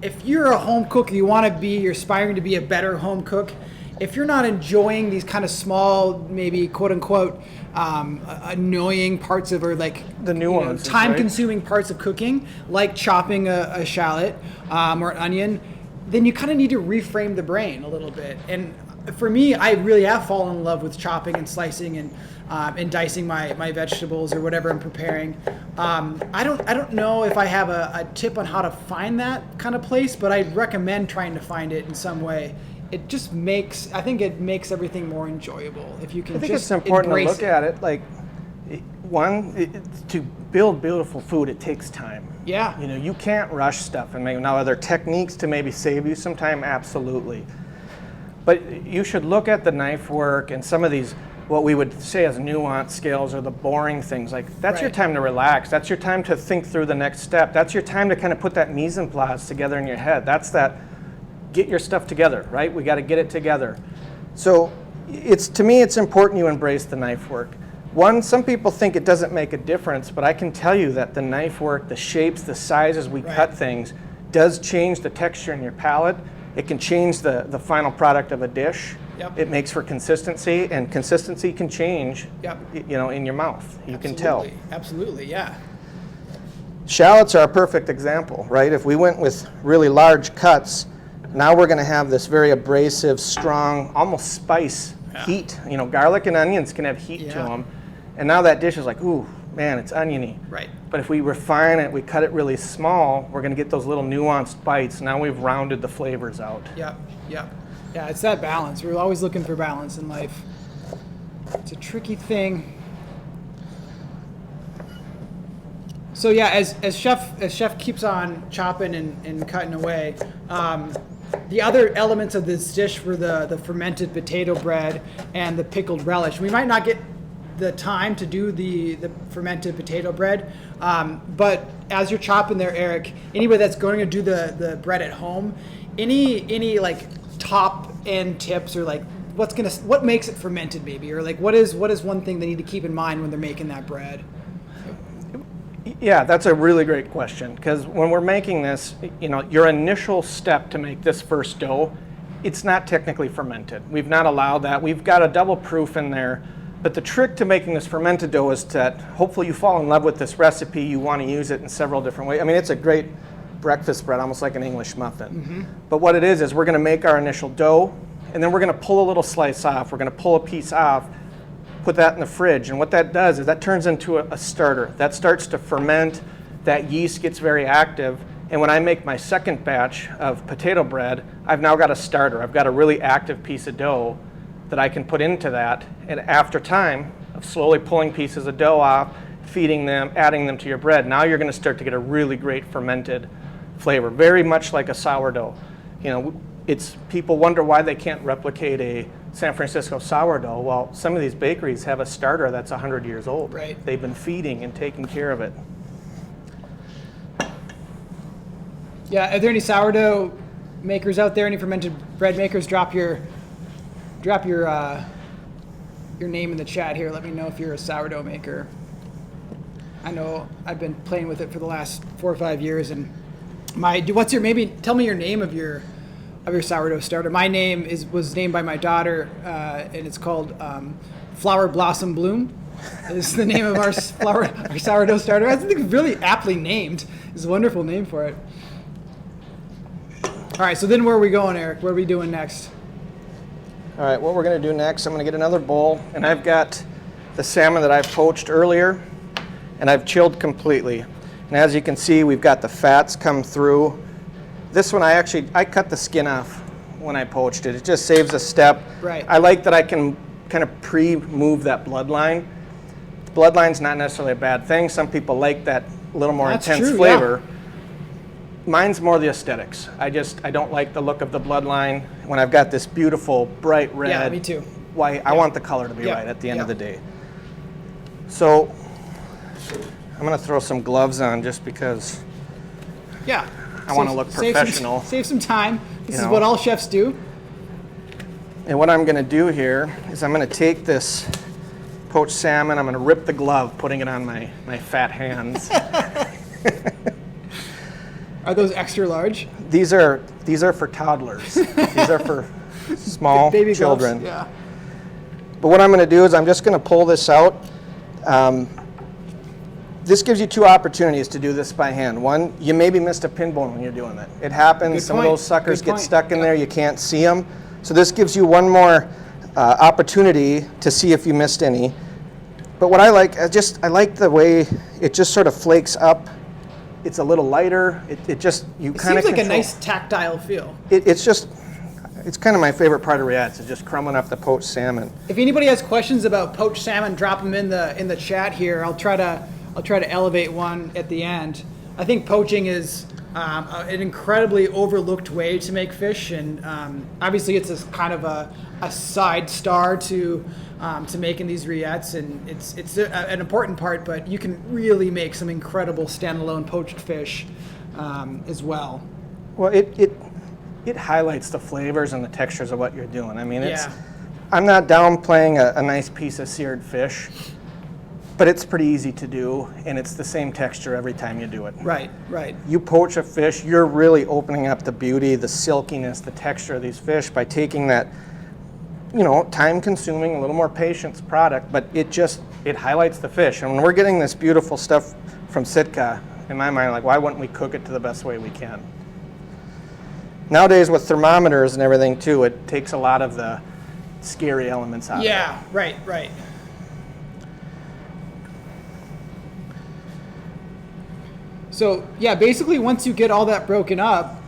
Speaker 1: if you're a home cook, you're aspiring to be a better home cook. If you're not enjoying these kind of small, maybe quote unquote, annoying parts of, or like
Speaker 2: the nuances,
Speaker 1: time-consuming parts of cooking, like chopping a shallot or an onion, then you kind of need to reframe the brain a little bit. And for me, I really have fallen in love with chopping and slicing and dicing my vegetables or whatever I'm preparing. I don't know if I have a tip on how to find that kind of place, but I'd recommend trying to find it in some way. It just I think it makes everything more enjoyable if you can.
Speaker 2: I think
Speaker 1: just
Speaker 2: it's important to
Speaker 1: embrace
Speaker 2: look at it like, to build beautiful food, it takes time.
Speaker 1: Yeah.
Speaker 2: You know, you can't rush stuff and make. Now, are there techniques to maybe save you some time? Absolutely. But you should look at the knife work and some of these, what we would say as nuanced skills, or the boring things. Like, that's your
Speaker 1: Right.
Speaker 2: time to relax. That's your time to think through the next step. That's your time to kind of put that mise en place together in your head. That's that, get your stuff together, right? We got to get it together. So to me, it's important you embrace the knife work. One, some people think it doesn't make a difference, but I can tell you that the knife work, the shapes, the sizes we cut things, does change the texture in your palate. It can change the final product of a dish.
Speaker 1: Yep.
Speaker 2: It makes for consistency, and consistency can change, in your mouth. You can tell.
Speaker 1: Absolutely, yeah.
Speaker 2: Shallots are a perfect example, right? If we went with really large cuts, now we're going to have this very abrasive, strong, almost spice heat. You know, garlic and onions can have heat to them. And now that dish is like, ooh, man, it's oniony.
Speaker 1: Right.
Speaker 2: But if we refine it, we cut it really small, we're going to get those little nuanced bites. Now we've rounded the flavors out.
Speaker 1: Yep. Yeah, it's that balance. We're always looking for balance in life. It's a tricky thing. So yeah, as chef keeps on chopping and cutting away, the other elements of this dish were the fermented potato bread and the pickled relish. We might not get the time to do the fermented potato bread, but as you're chopping there, Eric, anybody that's going to do the bread at home, any like top end tips or like what makes it fermented maybe, or like what is one thing they need to keep in mind when they're making that bread?
Speaker 2: Yeah, that's a really great question, because when we're making this, your initial step to make this first dough, it's not technically fermented. We've not allowed that. We've got a double proof in there, but the trick to making this fermented dough is that hopefully you fall in love with this recipe. You want to use it in several different ways. I mean, it's a great breakfast bread, almost like an English muffin. Mm-hmm. But what it is we're going to make our initial dough, and then we're going to pull a little slice off. We're going to pull a piece off, put that in the fridge, and what that does is that turns into a starter. That starts to ferment, that yeast gets very active, and when I make my second batch of potato bread, I've now got a starter. I've got a really active piece of dough that I can put into that, and after time of slowly pulling pieces of dough off, feeding them, adding them to your bread, now you're going to start to get a really great fermented flavor, very much like a sourdough. It's people wonder why they can't replicate a San Francisco sourdough. Well, some of these bakeries have a starter that's 100 years old.
Speaker 1: Right.
Speaker 2: They've been feeding and taking care of it.
Speaker 1: Yeah, are there any sourdough makers out there? Any fermented bread makers? Drop your name in the chat here. Let me know if you're a sourdough maker. I know I've been playing with it for the last 4 or 5 years, and tell me your name of your sourdough starter. My name was named by my daughter, and it's called Flower Blossom Bloom. Is the name of our sourdough starter. I think it's really aptly named. It's a wonderful name for it. All right, so then where are we going, Eric? What are we doing next?
Speaker 2: All right, what we're going to do next, I'm going to get another bowl, and I've got the salmon that I've poached earlier, and I've chilled completely. And as you can see, we've got the fats come through. This one I cut the skin off when I poached it. It just saves a step.
Speaker 1: Right.
Speaker 2: I like that I can kind of pre-move that bloodline. Bloodline's not necessarily a bad thing. Some people like that little more intense flavor. Yeah. Mine's more the aesthetics. I don't like the look of the bloodline when I've got this beautiful bright red.
Speaker 1: Yeah, me too.
Speaker 2: White. I want the color to be right at the end of the day. So I'm going to throw some gloves on just because.
Speaker 1: Yeah.
Speaker 2: I want to look professional.
Speaker 1: Save some time. This is what all chefs do.
Speaker 2: And what I'm going to do here is I'm going to take this poached salmon, I'm going to rip the glove, putting it on my fat hands.
Speaker 1: Are those extra large?
Speaker 2: These are for toddlers. These are for small
Speaker 1: baby
Speaker 2: children.
Speaker 1: Gloves. Yeah.
Speaker 2: But what I'm going to do is I'm just going to pull this out. This gives you 2 opportunities to do this by hand. One, you maybe missed a pin bone when you're doing it. It happens. Some of those suckers get stuck in there. You can't see them. So this gives you one more opportunity to see if you missed any. But what I like, I like the way it just sort of flakes up. It's a little lighter. It seems
Speaker 1: like a nice tactile feel.
Speaker 2: It's kind of my favorite part of rillettes, is just crumbling up the poached salmon.
Speaker 1: If anybody has questions about poached salmon, drop them in the chat here. I'll try to elevate one at the end. I think poaching is an incredibly overlooked way to make fish, and obviously it's a kind of a side star to making these rillettes, and it's an important part. But you can really make some incredible standalone poached fish as well.
Speaker 2: Well, it highlights the flavors and the textures of what you're doing. I mean, I'm not downplaying a nice piece of seared fish. But it's pretty easy to do, and it's the same texture every time you do it.
Speaker 1: Right.
Speaker 2: You poach a fish, you're really opening up the beauty, the silkiness, the texture of these fish by taking that, time-consuming, a little more patience product, but it highlights the fish. And when we're getting this beautiful stuff from Sitka, in my mind, like, why wouldn't we cook it to the best way we can? Nowadays, with thermometers and everything, too, it takes a lot of the scary elements out of it.
Speaker 1: Yeah, right. So yeah, basically once you get all that broken up,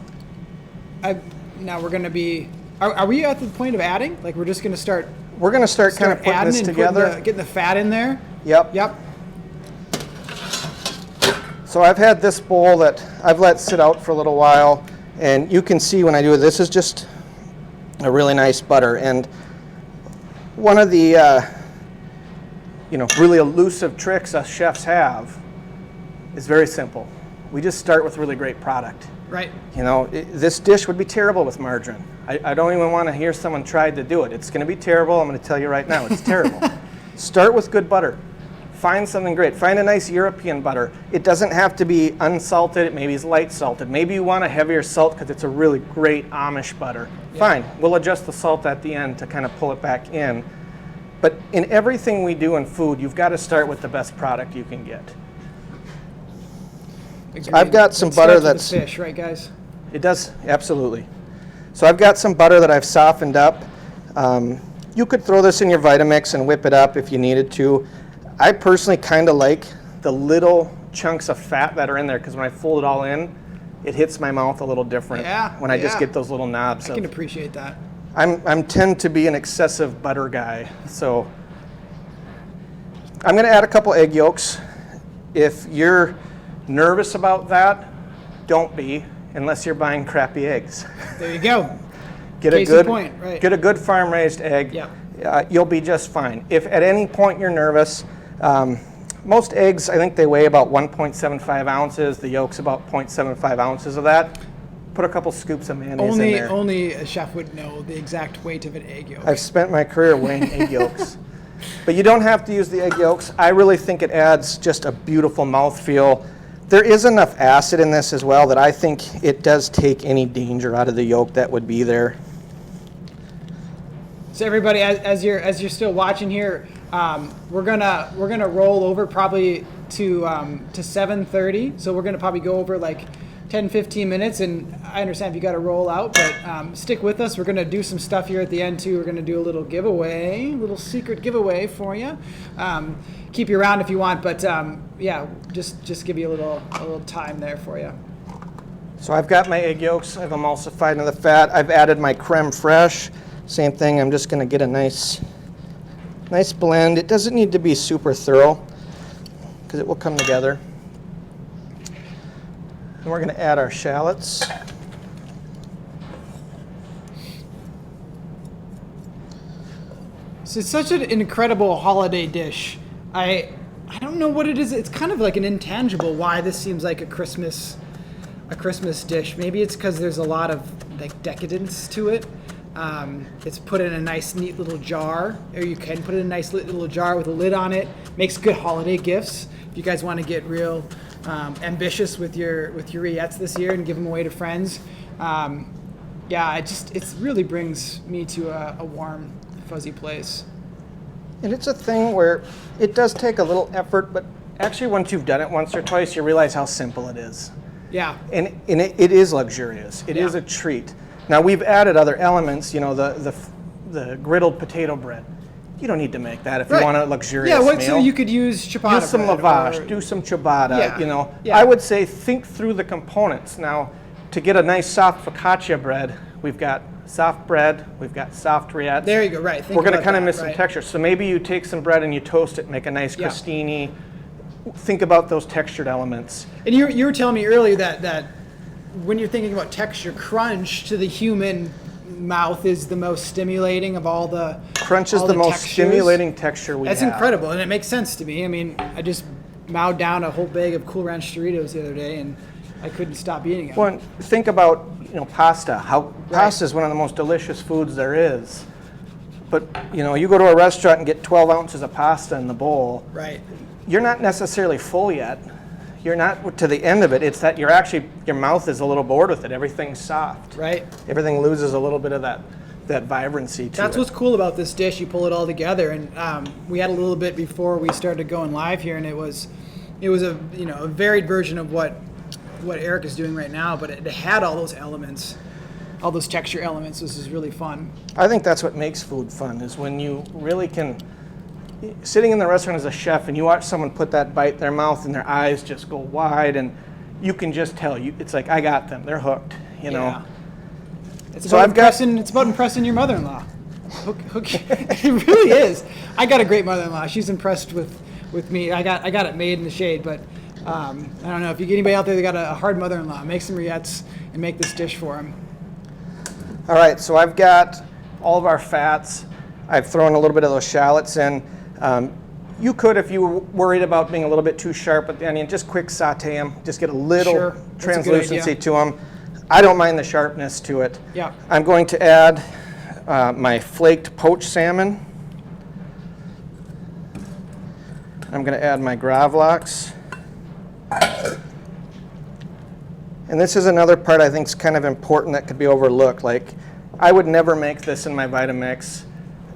Speaker 1: now we're gonna be. Are we at the point of adding? Like we're just gonna start.
Speaker 2: We're going to start kind of putting this together.
Speaker 1: Getting the fat in there.
Speaker 2: Yep.
Speaker 1: Yep.
Speaker 2: So I've had this bowl that I've let sit out for a little while, and you can see when I do it, this is just a really nice butter. And one of the really elusive tricks us chefs have is very simple. We just start with really great product.
Speaker 1: Right.
Speaker 2: This dish would be terrible with margarine. I don't even want to hear someone try to do it. It's going to be terrible. I'm going to tell you right now, it's terrible. Start with good butter. Find something great. Find a nice European butter. It doesn't have to be unsalted. It maybe is light salted. Maybe you want a heavier salt because it's a really great Amish butter. Yeah. Fine. We'll adjust the salt at the end to kind of pull it back in. But in everything we do in food, you've got to start with the best product you can get. So I've got some butter that's
Speaker 1: fish, right, guys?
Speaker 2: It does, absolutely. So I've got some butter that I've softened up. You could throw this in your Vitamix and whip it up if you needed to. I personally kind of like the little chunks of fat that are in there because when I fold it all in, it hits my mouth a little different when I just get those little knobs.
Speaker 1: I can appreciate that.
Speaker 2: I'm tend to be an excessive butter guy, so I'm going to add a couple egg yolks. If you're nervous about that, don't be, unless you're buying crappy eggs.
Speaker 1: There you go.
Speaker 2: Get a good farm-raised egg.
Speaker 1: Yeah.
Speaker 2: You'll be just fine. If at any point you're nervous, most eggs, I think they weigh about 1.75 ounces. The yolk's about 0.75 ounces of that. Put a couple scoops of mayonnaise in there.
Speaker 1: Only a chef would know the exact weight of an egg yolk.
Speaker 2: I've spent my career weighing egg yolks. But you don't have to use the egg yolks. I really think it adds just a beautiful mouthfeel. There is enough acid in this as well that I think it does take any danger out of the yolk that would be there.
Speaker 1: So everybody, as you're still watching here, we're gonna roll over probably to 7:30. So we're gonna probably go over like 10-15 minutes, and I understand if you got to roll out, but stick with us. We're gonna do some stuff here at the end too. We're gonna do a little secret giveaway for you. Keep you around if you want, but just give you a little time there for you.
Speaker 2: So I've got my egg yolks. I've emulsified into the fat. I've added my creme fraiche. Same thing. I'm just going to get a nice blend. It doesn't need to be super thorough because it will come together. And we're going to add our shallots.
Speaker 1: So it's such an incredible holiday dish. I don't know what it is. It's kind of like an intangible why this seems like a Christmas dish. Maybe it's because there's a lot of like decadence to it. It's put in a nice, neat little jar, or you can put it in a nice little jar with a lid on it. Makes good holiday gifts. If you guys want to get real ambitious with your rillettes this year and give them away to friends, it really brings me to a warm, fuzzy place.
Speaker 2: And it's a thing where it does take a little effort, but actually once you've done it once or twice, you realize how simple it is.
Speaker 1: Yeah.
Speaker 2: And it is luxurious. It is a treat. Now we've added other elements, the griddled potato bread. You don't need to make that if you want a luxurious meal.
Speaker 1: So you could use ciabatta
Speaker 2: Use some lavash, do some ciabatta, I would say think through the components. Now, to get a nice soft focaccia bread, we've got soft bread, we've got soft rillettes.
Speaker 1: There you go, right.
Speaker 2: We're going to kind of miss some texture. So maybe you take some bread and you toast it, make a nice crostini. Think about those textured elements.
Speaker 1: And you were telling me earlier that when you're thinking about texture, crunch to the human mouth is the most stimulating of all the
Speaker 2: crunch is the most stimulating texture we have.
Speaker 1: That's incredible, and it makes sense to me. I mean, I just mowed down a whole bag of Cool Ranch Doritos the other day, and I couldn't stop eating them.
Speaker 2: Well, think about pasta. Pasta is one of the most delicious foods there is. But you go to a restaurant and get 12 ounces of pasta in the bowl.
Speaker 1: Right.
Speaker 2: You're not necessarily full yet. You're not to the end of it. It's that your mouth is a little bored with it. Everything's soft.
Speaker 1: Right. Everything
Speaker 2: loses a little bit of that vibrancy to it.
Speaker 1: That's what's cool about this dish. You pull it all together, and we had a little bit before we started going live here, and it was a varied version of what Eric is doing right now, but it had all those elements, all those texture elements. This is really fun.
Speaker 2: I think that's what makes food fun, is when you really can. Sitting in the restaurant as a chef and you watch someone put that bite in their mouth and their eyes just go wide, and you can just tell. It's like, I got them. They're hooked, you know.
Speaker 1: It's about impressing your mother-in-law. It really is. I got a great mother-in-law. She's impressed with me. I got it made in the shade, but I don't know if you get anybody out there that got a hard mother-in-law, make some rillettes and make this dish for them.
Speaker 2: All right, so I've got all of our fats. I've thrown a little bit of those shallots in. You could, if you were worried about being a little bit too sharp with the onion, just quick saute them. Just get a little translucency to them. I don't mind the sharpness to it.
Speaker 1: Yeah.
Speaker 2: I'm going to add my flaked poached salmon. I'm going to add my gravlax. And this is another part I think is kind of important that could be overlooked. Like, I would never make this in my Vitamix.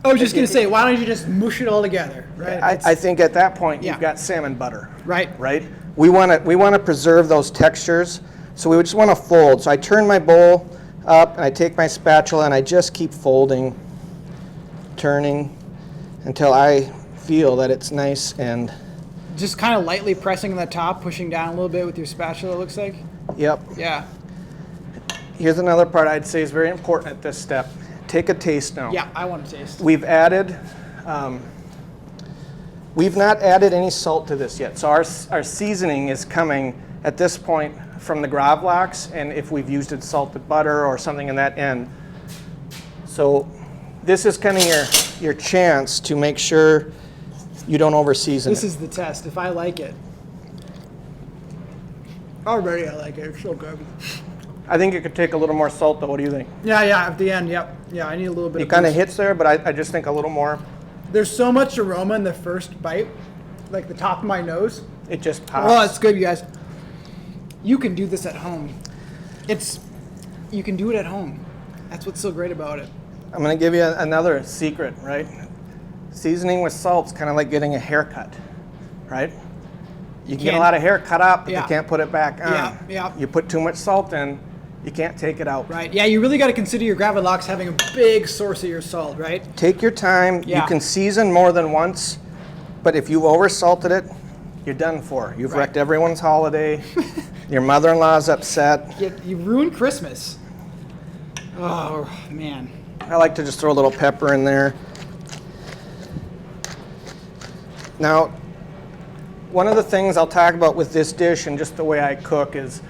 Speaker 1: I was just going to say, why don't you just mush it all together, right?
Speaker 2: I think at that point you've got salmon butter.
Speaker 1: Right.
Speaker 2: Right? We want to preserve those textures, so we would just want to fold. So I turn my bowl up and I take my spatula and I just keep folding, turning until I feel that it's nice and
Speaker 1: just kind of lightly pressing on the top, pushing down a little bit with your spatula, it looks like.
Speaker 2: Yep.
Speaker 1: Yeah.
Speaker 2: Here's another part I'd say is very important at this step. Take a taste now.
Speaker 1: Yeah, I want to taste.
Speaker 2: We've added, we've not added any salt to this yet. So our seasoning is coming at this point from the gravlax, and if we've used it salted butter or something in that end. So this is kind of your chance to make sure you don't over-season
Speaker 1: This is the test, if I like it. Already I like it, it's so good.
Speaker 2: I think it could take a little more salt though. What do you think?
Speaker 1: Yeah, at the end, yep. Yeah, I need a little bit.
Speaker 2: It kind of hits there, but I just think a little more.
Speaker 1: There's so much aroma in the first bite, like the top of my nose.
Speaker 2: It just pops.
Speaker 1: Oh, it's good, you guys. You can do this at home. You can do it at home. That's what's so great about it.
Speaker 2: I'm going to give you another secret, right? Seasoning with salt's kind of like getting a haircut, right? You can get a lot of hair cut out, but you can't put it back on.
Speaker 1: Yeah.
Speaker 2: You put too much salt in, you can't take it out.
Speaker 1: Right. Yeah, you really got to consider your gravlax having a big source of your salt, right?
Speaker 2: Take your time.
Speaker 1: Yeah.
Speaker 2: You can season more than once, but if you've over-salted it, you're done for. You've wrecked everyone's holiday. Your mother-in-law's upset.
Speaker 1: You ruined Christmas. Oh, man.
Speaker 2: I like to just throw a little pepper in there. Now, one of the things I'll talk about with this dish and just the way I cook is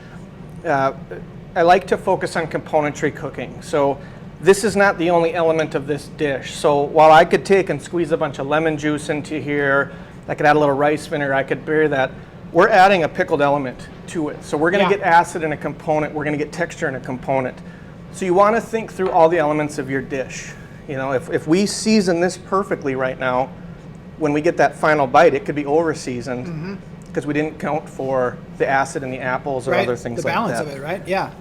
Speaker 2: I like to focus on componentry cooking. So this is not the only element of this dish. So while I could take and squeeze a bunch of lemon juice into here, I could add a little rice vinegar, I could bury that. We're adding a pickled element to it. So we're going to get acid in a component, we're going to get texture in a component. So you want to think through all the elements of your dish. You know, if we season this perfectly right now, when we get that final bite, it could be over-seasoned because we didn't count for the acid in the apples or other things like that.
Speaker 1: The balance of it, right? Yeah.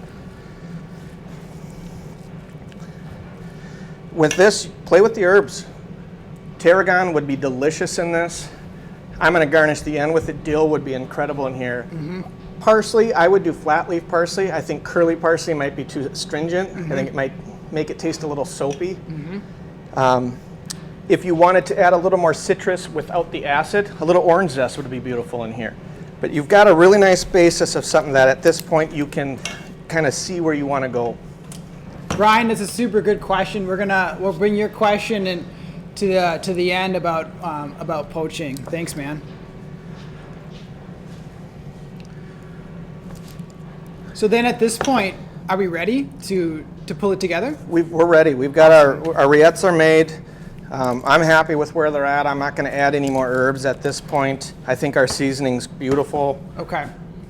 Speaker 2: With this, play with the herbs. Tarragon would be delicious in this. I'm going to garnish the end with it. Dill would be incredible in here. Parsley, I would do flat leaf parsley. I think curly parsley might be too stringent. I think it might make it taste a little soapy. If you wanted to add a little more citrus without the acid, a little orange zest would be beautiful in here. But you've got a really nice basis of something that at this point you can kind of see where you want to go.
Speaker 1: Brian, that's a super good question. We'll bring your question in to the end about poaching. Thanks, man. So then at this point, are we ready to pull it together?
Speaker 2: We're ready. We've got our rillettes are made. I'm happy with where they're at. I'm not going to add any more herbs at this point. I think our seasoning's beautiful.
Speaker 1: Okay.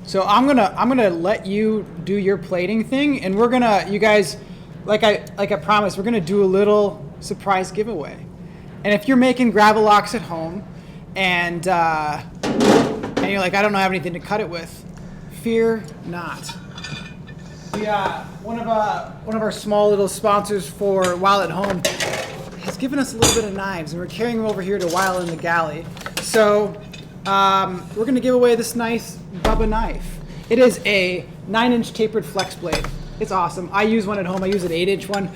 Speaker 1: So I'm gonna let you do your plating thing, and you guys, like I promised, we're gonna do a little surprise giveaway. And if you're making gravlax at home, and you're like, I don't have anything to cut it with, fear not. We one of our small little sponsors for While at Home has given us a little bit of knives, and we're carrying them over here to While in the Galley. So we're going to give away this nice Bubba knife. It is a 9-inch tapered flex blade. It's awesome. I use one at home. I use an 8-inch one.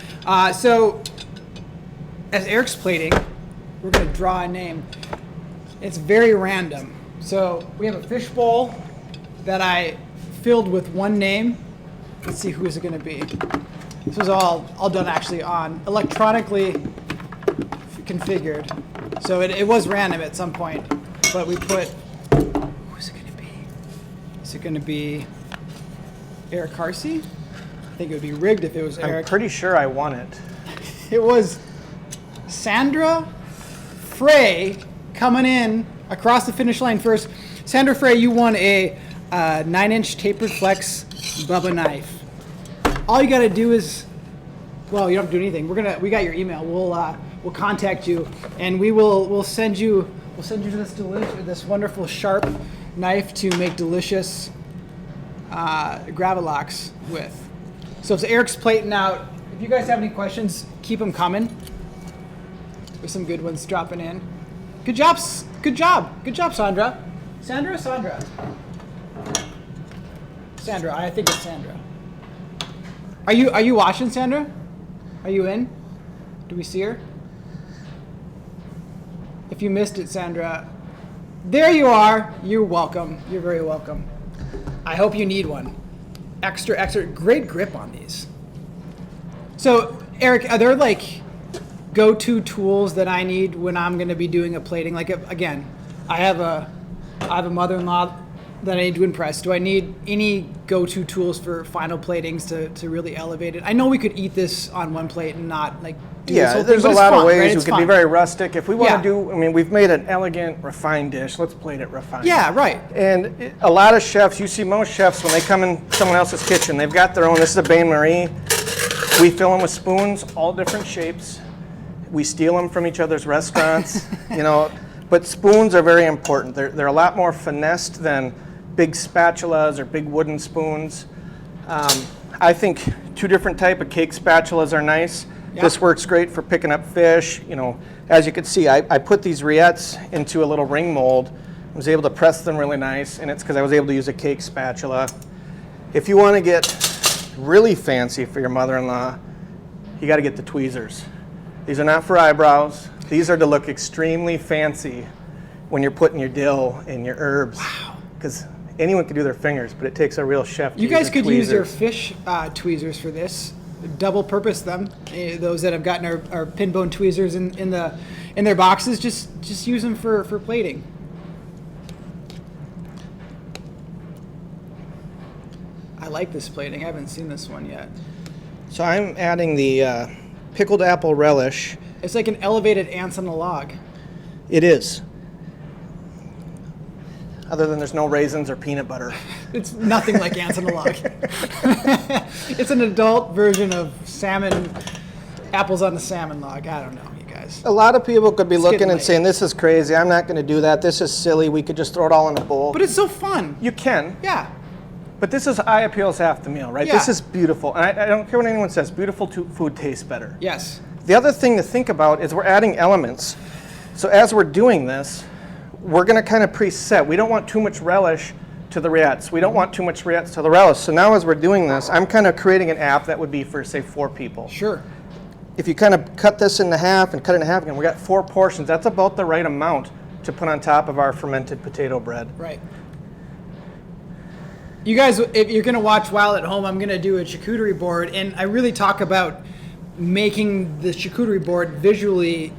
Speaker 1: So as Eric's plating, we're going to draw a name. It's very random. So we have a fish bowl that I filled with one name. Let's see, who is it going to be? This was all done actually on electronically configured. So it was random at some point, but we put, who is it going to be? Is it going to be Eric Harsey? I think it would be rigged if it was Eric.
Speaker 2: I'm pretty sure I won it.
Speaker 1: It was Sandra Frey coming in across the finish line first. Sandra Frey, you won a 9-inch tapered flex Bubba knife. All you got to do is, well, you don't have to do anything. We got your email. We'll contact you, and we'll send you this wonderful sharp knife to make delicious gravlax with. So if Eric's plating out, if you guys have any questions, keep them coming. There's some good ones dropping in. Good job, Sandra. Sandra. I think it's Sandra. Are you watching, Sandra? Are you in? Do we see her? If you missed it, Sandra, there you are. You're welcome. You're very welcome. I hope you need one. Extra, great grip on these. So, Eric, are there like go-to tools that I need when I'm going to be doing a plating? Like, again, I have a mother-in-law that I need to impress. Do I need any go-to tools for final platings to really elevate it? I know we could eat this on one plate and not like do this whole thing,
Speaker 2: there's
Speaker 1: but
Speaker 2: a
Speaker 1: it's
Speaker 2: lot
Speaker 1: fun,
Speaker 2: of ways.
Speaker 1: right?
Speaker 2: We
Speaker 1: It's
Speaker 2: could
Speaker 1: fun.
Speaker 2: be very rustic. If we want
Speaker 1: Yeah.
Speaker 2: to do, I mean, we've made an elegant, refined dish. Let's plate it refined.
Speaker 1: Yeah, right.
Speaker 2: And a lot of chefs, you see most chefs, when they come in someone else's kitchen, they've got their own. This is a bain marie. We fill them with spoons, all different shapes. We steal them from each other's restaurants, But spoons are very important. They're a lot more finessed than big spatulas or big wooden spoons. I think 2 different type of cake spatulas are nice.
Speaker 1: Yeah.
Speaker 2: This works great for picking up fish. As you can see, I put these rillettes into a little ring mold. I was able to press them really nice, and it's because I was able to use a cake spatula. If you want to get really fancy for your mother-in-law, you got to get the tweezers. These are not for eyebrows. These are to look extremely fancy when you're putting your dill and your herbs.
Speaker 1: Wow.
Speaker 2: Because anyone can do their fingers, but it takes a real chef to
Speaker 1: You
Speaker 2: use
Speaker 1: guys
Speaker 2: the
Speaker 1: could use your
Speaker 2: tweezers.
Speaker 1: fish tweezers for this. Double purpose them. Those that have gotten our pin bone tweezers in their boxes, just use them for plating. I like this plating. I haven't seen this one yet.
Speaker 2: So I'm adding the pickled apple relish.
Speaker 1: It's like an elevated ants on a log.
Speaker 2: It is. Other than there's no raisins or peanut butter.
Speaker 1: It's nothing like ants on a log. It's an adult version of salmon, apples on the salmon log. I don't know, you guys.
Speaker 2: A lot of people could be
Speaker 1: It's
Speaker 2: looking
Speaker 1: getting
Speaker 2: and
Speaker 1: late.
Speaker 2: saying, this is crazy, I'm not going to do that, this is silly, we could just throw it all in a bowl.
Speaker 1: But it's so fun.
Speaker 2: You can,
Speaker 1: Yeah.
Speaker 2: but this is eye appeals half the meal, right?
Speaker 1: Yeah.
Speaker 2: This is beautiful. And I don't care what anyone says, beautiful food tastes better.
Speaker 1: Yes.
Speaker 2: The other thing to think about is we're adding elements. So as we're doing this, we're going to kind of preset. We don't want too much relish to the rillettes. We don't want too much rillettes to the relish. So now as we're doing this, I'm kind of creating an app that would be for, say, 4 people.
Speaker 1: Sure.
Speaker 2: If you kind of cut this into half and cut it in half again, we got 4 portions. That's about the right amount to put on top of our fermented potato bread.
Speaker 1: Right. You guys, if you're going to watch while at home, I'm going to do a charcuterie board, and I really talk about making the charcuterie board visually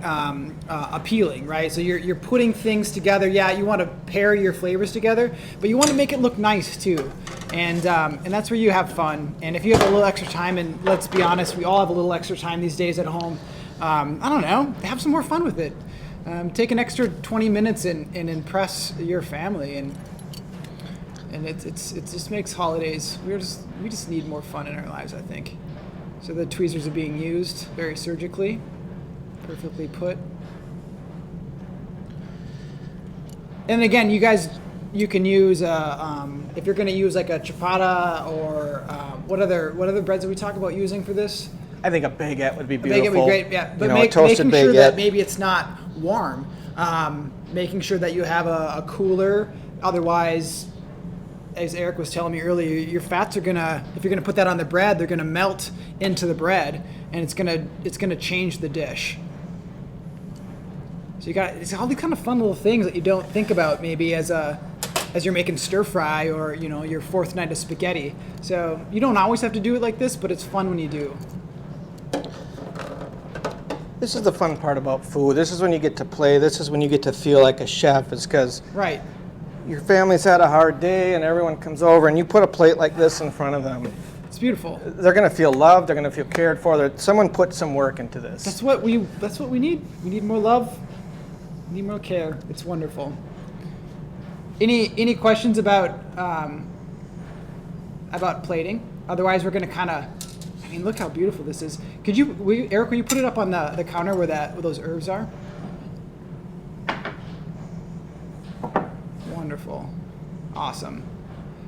Speaker 1: appealing, right? So you're putting things together. Yeah, you want to pair your flavors together, but you want to make it look nice too, and that's where you have fun. And if you have a little extra time, and let's be honest, we all have a little extra time these days at home. I don't know, have some more fun with it. Take an extra 20 minutes and impress your family, and it just makes holidays. We just need more fun in our lives, I think. So the tweezers are being used very surgically, perfectly put. And again, you guys, you can use if you're going to use like a ciabatta or what other breads did we talk about using for this?
Speaker 2: I think a baguette would be
Speaker 1: A
Speaker 2: beautiful.
Speaker 1: baguette would be great, yeah. But
Speaker 2: a toasted
Speaker 1: making sure
Speaker 2: baguette.
Speaker 1: that maybe it's not warm. Making sure that you have a cooler. Otherwise, as Eric was telling me earlier, your fats are gonna, if you're gonna put that on the bread, they're gonna melt into the bread, and it's gonna change the dish. So it's all these kind of fun little things that you don't think about maybe as a as you're making stir fry or your fourth night of spaghetti. So you don't always have to do it like this, but it's fun when you do.
Speaker 2: This is the fun part about food. This is when you get to play. This is when you get to feel like a chef. It's because
Speaker 1: right.
Speaker 2: Your family's had a hard day and everyone comes over and you put a plate like this in front of them.
Speaker 1: It's beautiful.
Speaker 2: They're going to feel loved. They're going to feel cared for. Someone put some work into this.
Speaker 1: That's what we need. We need more love. We need more care. It's wonderful. Any questions about plating? Otherwise, we're going to kind of. I mean, look how beautiful this is. Eric, will you put it up on the counter where those herbs are? Wonderful, awesome.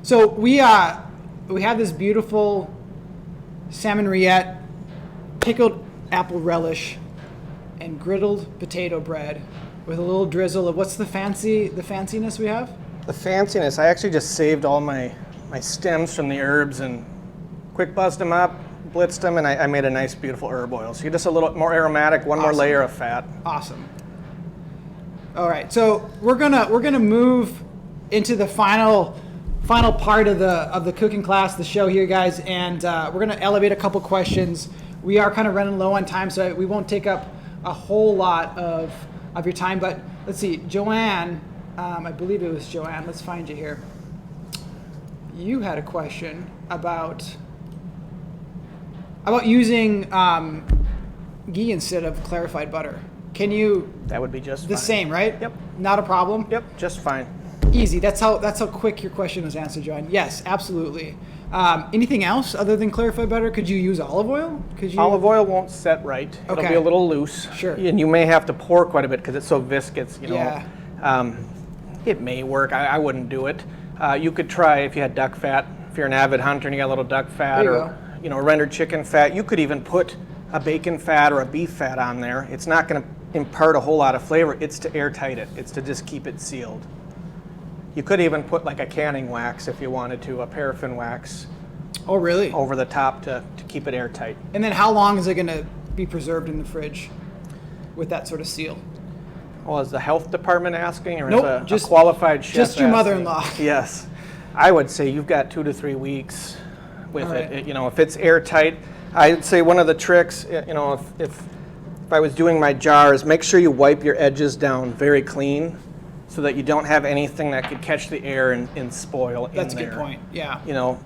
Speaker 1: So we have this beautiful salmon rillette, pickled apple relish, and griddled potato bread with a little drizzle of what's the fanciness we have?
Speaker 2: The fanciness. I actually just saved all my stems from the herbs and quick buzzed them up, blitzed them, and I made a nice, beautiful herb oil. So you're just a little more aromatic, one more layer of fat.
Speaker 1: Awesome. All right, so we're gonna move into the final part of the cooking class, the show here, guys, and we're gonna elevate a couple questions. We are kind of running low on time, so we won't take up a whole lot of your time. But let's see, Joanne, I believe it was Joanne. Let's find you here. You had a question about using ghee instead of clarified butter. Can you?
Speaker 2: That would be just fine.
Speaker 1: The same, right?
Speaker 2: Yep.
Speaker 1: Not a problem?
Speaker 2: Yep, just fine.
Speaker 1: Easy. That's how quick your question was answered, John. Yes, absolutely. Anything else other than clarified butter? Could you use olive oil?
Speaker 2: Olive oil won't set right. It'll be a little loose.
Speaker 1: Sure.
Speaker 2: And you may have to pour quite a bit because it's so viscous.
Speaker 1: Yeah.
Speaker 2: It may work. I wouldn't do it. You could try if you had duck fat. If you're an avid hunter and you got a little duck fat or rendered chicken fat, you could even put a bacon fat or a beef fat on there. It's not going to impart a whole lot of flavor. It's to airtight it. It's to just keep it sealed. You could even put like a canning wax if you wanted to, a paraffin wax.
Speaker 1: Oh, really?
Speaker 2: Over the top to keep it airtight.
Speaker 1: And then how long is it going to be preserved in the fridge with that sort of seal?
Speaker 2: Well, is the health department asking, or
Speaker 1: nope,
Speaker 2: is a qualified chef
Speaker 1: just your
Speaker 2: asking?
Speaker 1: mother-in-law.
Speaker 2: Yes. I would say you've got 2 to 3 weeks with it. If it's airtight, I'd say one of the tricks, if I was doing my jars, make sure you wipe your edges down very clean so that you don't have anything that could catch the air and spoil in there.
Speaker 1: That's a good point, yeah.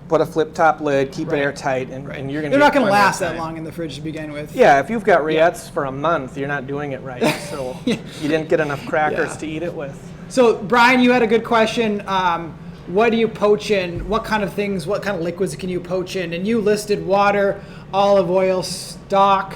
Speaker 2: Put a flip top lid, keep it airtight, and you're going to
Speaker 1: They're not going to last that long in the fridge to begin with.
Speaker 2: Yeah, if you've got rillettes for a month, you're not doing it right. So you didn't get enough crackers to eat it with.
Speaker 1: So Brian, you had a good question. What do you poach in? What kind of liquids can you poach in? And you listed water, olive oil, stock,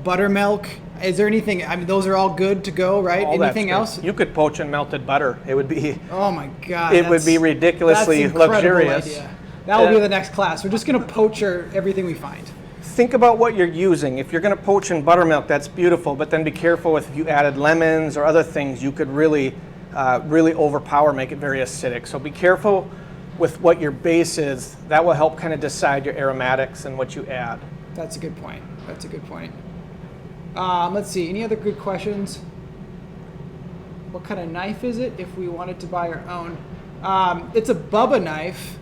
Speaker 1: buttermilk. Is there anything? I mean, those are all good to go, right? Anything else?
Speaker 2: You could poach in melted butter. It would be.
Speaker 1: Oh my God!
Speaker 2: It would be ridiculously luxurious.
Speaker 1: Idea. That will be the next class. We're just going to poach everything we find.
Speaker 2: Think about what you're using. If you're going to poach in buttermilk, that's beautiful. But then be careful with if you added lemons or other things, you could really overpower, make it very acidic. So be careful with what your base is. That will help kind of decide your aromatics and what you add.
Speaker 1: That's a good point. Let's see, any other good questions? What kind of knife is it if we wanted to buy our own? It's a Bubba knife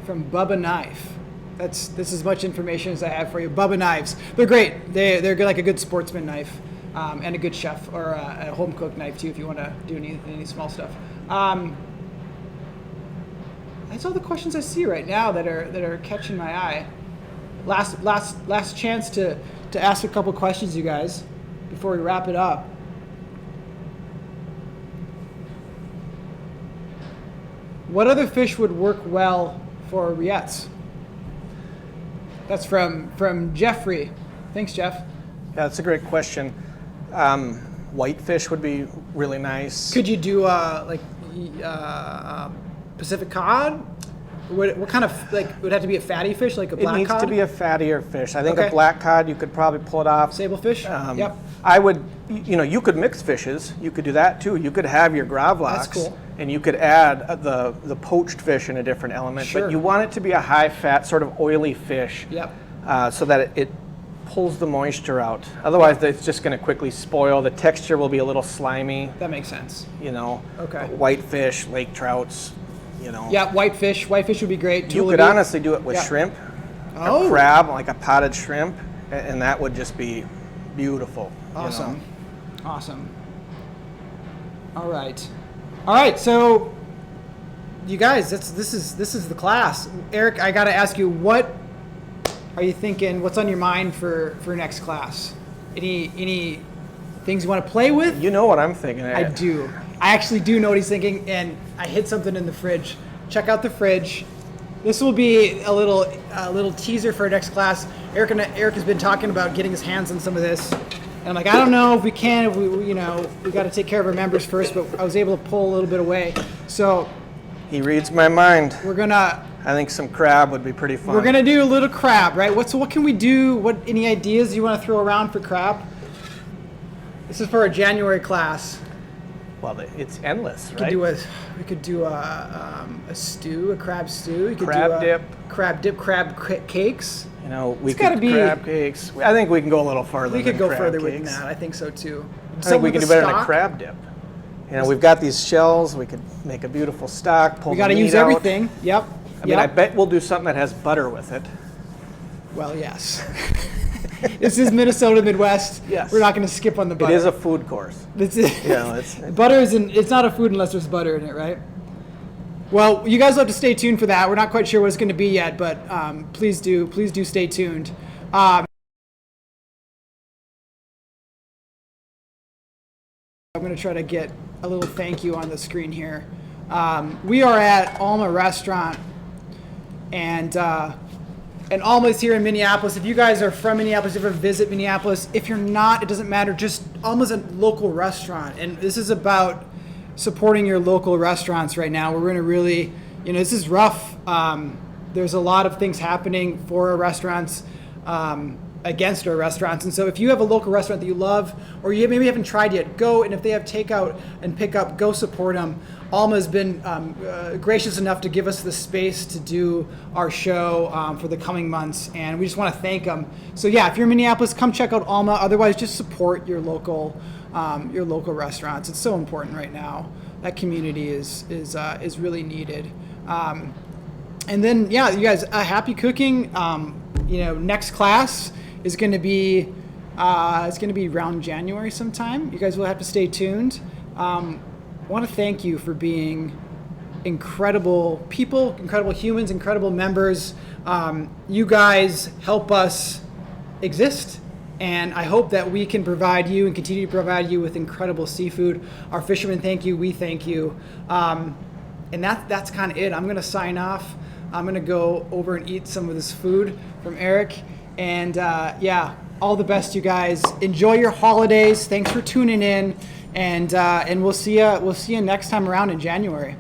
Speaker 1: from Bubba Knife. This is as much information as I have for you. Bubba knives. They're great. They're like a good sportsman knife and a good chef or a home cooked knife too if you want to do any small stuff. That's all the questions I see right now that are catching my eye. Last chance to ask a couple questions, you guys, before we wrap it up. What other fish would work well for rillettes? That's from Jeffrey. Thanks, Jeff.
Speaker 2: Yeah, that's a great question. Whitefish would be really nice.
Speaker 1: Could you do Pacific cod? What kind of, would it have to be a fatty fish, like a black cod?
Speaker 2: It needs to be a fattier fish. I think a black cod, you could probably pull it off.
Speaker 1: Sablefish? Yep.
Speaker 2: I would, you could mix fishes. You could do that too. You could have your gravlax.
Speaker 1: That's cool.
Speaker 2: And you could add the poached fish in a different element.
Speaker 1: Sure.
Speaker 2: But you want it to be a high-fat, sort of oily fish.
Speaker 1: Yep.
Speaker 2: So that it pulls the moisture out. Otherwise, it's just going to quickly spoil. The texture will be a little slimy.
Speaker 1: That makes sense.
Speaker 2: You know,
Speaker 1: Okay.
Speaker 2: Whitefish, lake trouts, you know.
Speaker 1: Yeah, whitefish. Whitefish would be great.
Speaker 2: You could honestly do it with shrimp,
Speaker 1: Oh.
Speaker 2: or crab, like a potted shrimp, and that would just be beautiful.
Speaker 1: Awesome.
Speaker 2: You know?
Speaker 1: Awesome. All right. All right. So, you guys, this is the class. Eric, I got to ask you, what are you thinking? What's on your mind for next class? Any things you want to play with?
Speaker 2: You know what I'm thinking.
Speaker 1: I do. I actually do know what he's thinking, and I hid something in the fridge. Check out the fridge. This will be a little teaser for our next class. Eric has been talking about getting his hands on some of this. And I'm like, I don't know if we can, if we got to take care of our members first, but I was able to pull a little bit away. So
Speaker 2: He reads my mind.
Speaker 1: we're gonna
Speaker 2: I think some crab would be pretty fun.
Speaker 1: we're gonna do a little crab, right? What can we do? Any ideas you want to throw around for crab? This is for our January class.
Speaker 2: Well, it's endless,
Speaker 1: We
Speaker 2: right?
Speaker 1: could do a stew, a crab stew. We could
Speaker 2: Crab
Speaker 1: do
Speaker 2: dip.
Speaker 1: Crab dip, cakes.
Speaker 2: You know, we
Speaker 1: It's gotta
Speaker 2: could
Speaker 1: be-
Speaker 2: crab cakes. I think we can go a little further.
Speaker 1: We could
Speaker 2: than
Speaker 1: go
Speaker 2: crab
Speaker 1: further with
Speaker 2: cakes.
Speaker 1: that. I think so too.
Speaker 2: I think we can do better than a crab dip. You know, we've got these shells. We could make a beautiful stock. Pull
Speaker 1: We got to
Speaker 2: the meat
Speaker 1: use
Speaker 2: out.
Speaker 1: everything. Yep.
Speaker 2: I mean, I bet we'll do something that has butter with it.
Speaker 1: Well, yes. This is Minnesota Midwest.
Speaker 2: Yes.
Speaker 1: We're not going to skip on the butter.
Speaker 2: It is a food course.
Speaker 1: This is,
Speaker 2: Yeah, it's
Speaker 1: butter isn't. It's not a food unless there's butter in it, right? Well, you guys will have to stay tuned for that. We're not quite sure what it's going to be yet, but please do stay tuned. I'm going to try to get a little thank you on the screen here. We are at Alma Restaurant, and Alma's here in Minneapolis. If you guys are from Minneapolis, ever visit Minneapolis, if you're not, it doesn't matter. Just Alma's a local restaurant, and this is about supporting your local restaurants right now. We're going to really, this is rough. There's a lot of things happening for our restaurants, against our restaurants. And so if you have a local restaurant that you love, or you maybe haven't tried yet, go. And if they have takeout and pickup, go support them. Alma's been gracious enough to give us the space to do our show for the coming months, and we just want to thank them. So yeah, if you're in Minneapolis, come check out Alma. Otherwise, just support your local restaurants. It's so important right now. That community is really needed. And then yeah, you guys, happy cooking. Next class is going to be around January sometime. You guys will have to stay tuned. I want to thank you for being incredible people, incredible humans, incredible members. You guys help us exist, and I hope that we can provide you and continue to provide you with incredible seafood. Our fishermen thank you, we thank you. And that's kind of it. I'm going to sign off. I'm going to go over and eat some of this food from Eric. And all the best, you guys. Enjoy your holidays. Thanks for tuning in. And we'll see you next time around in January.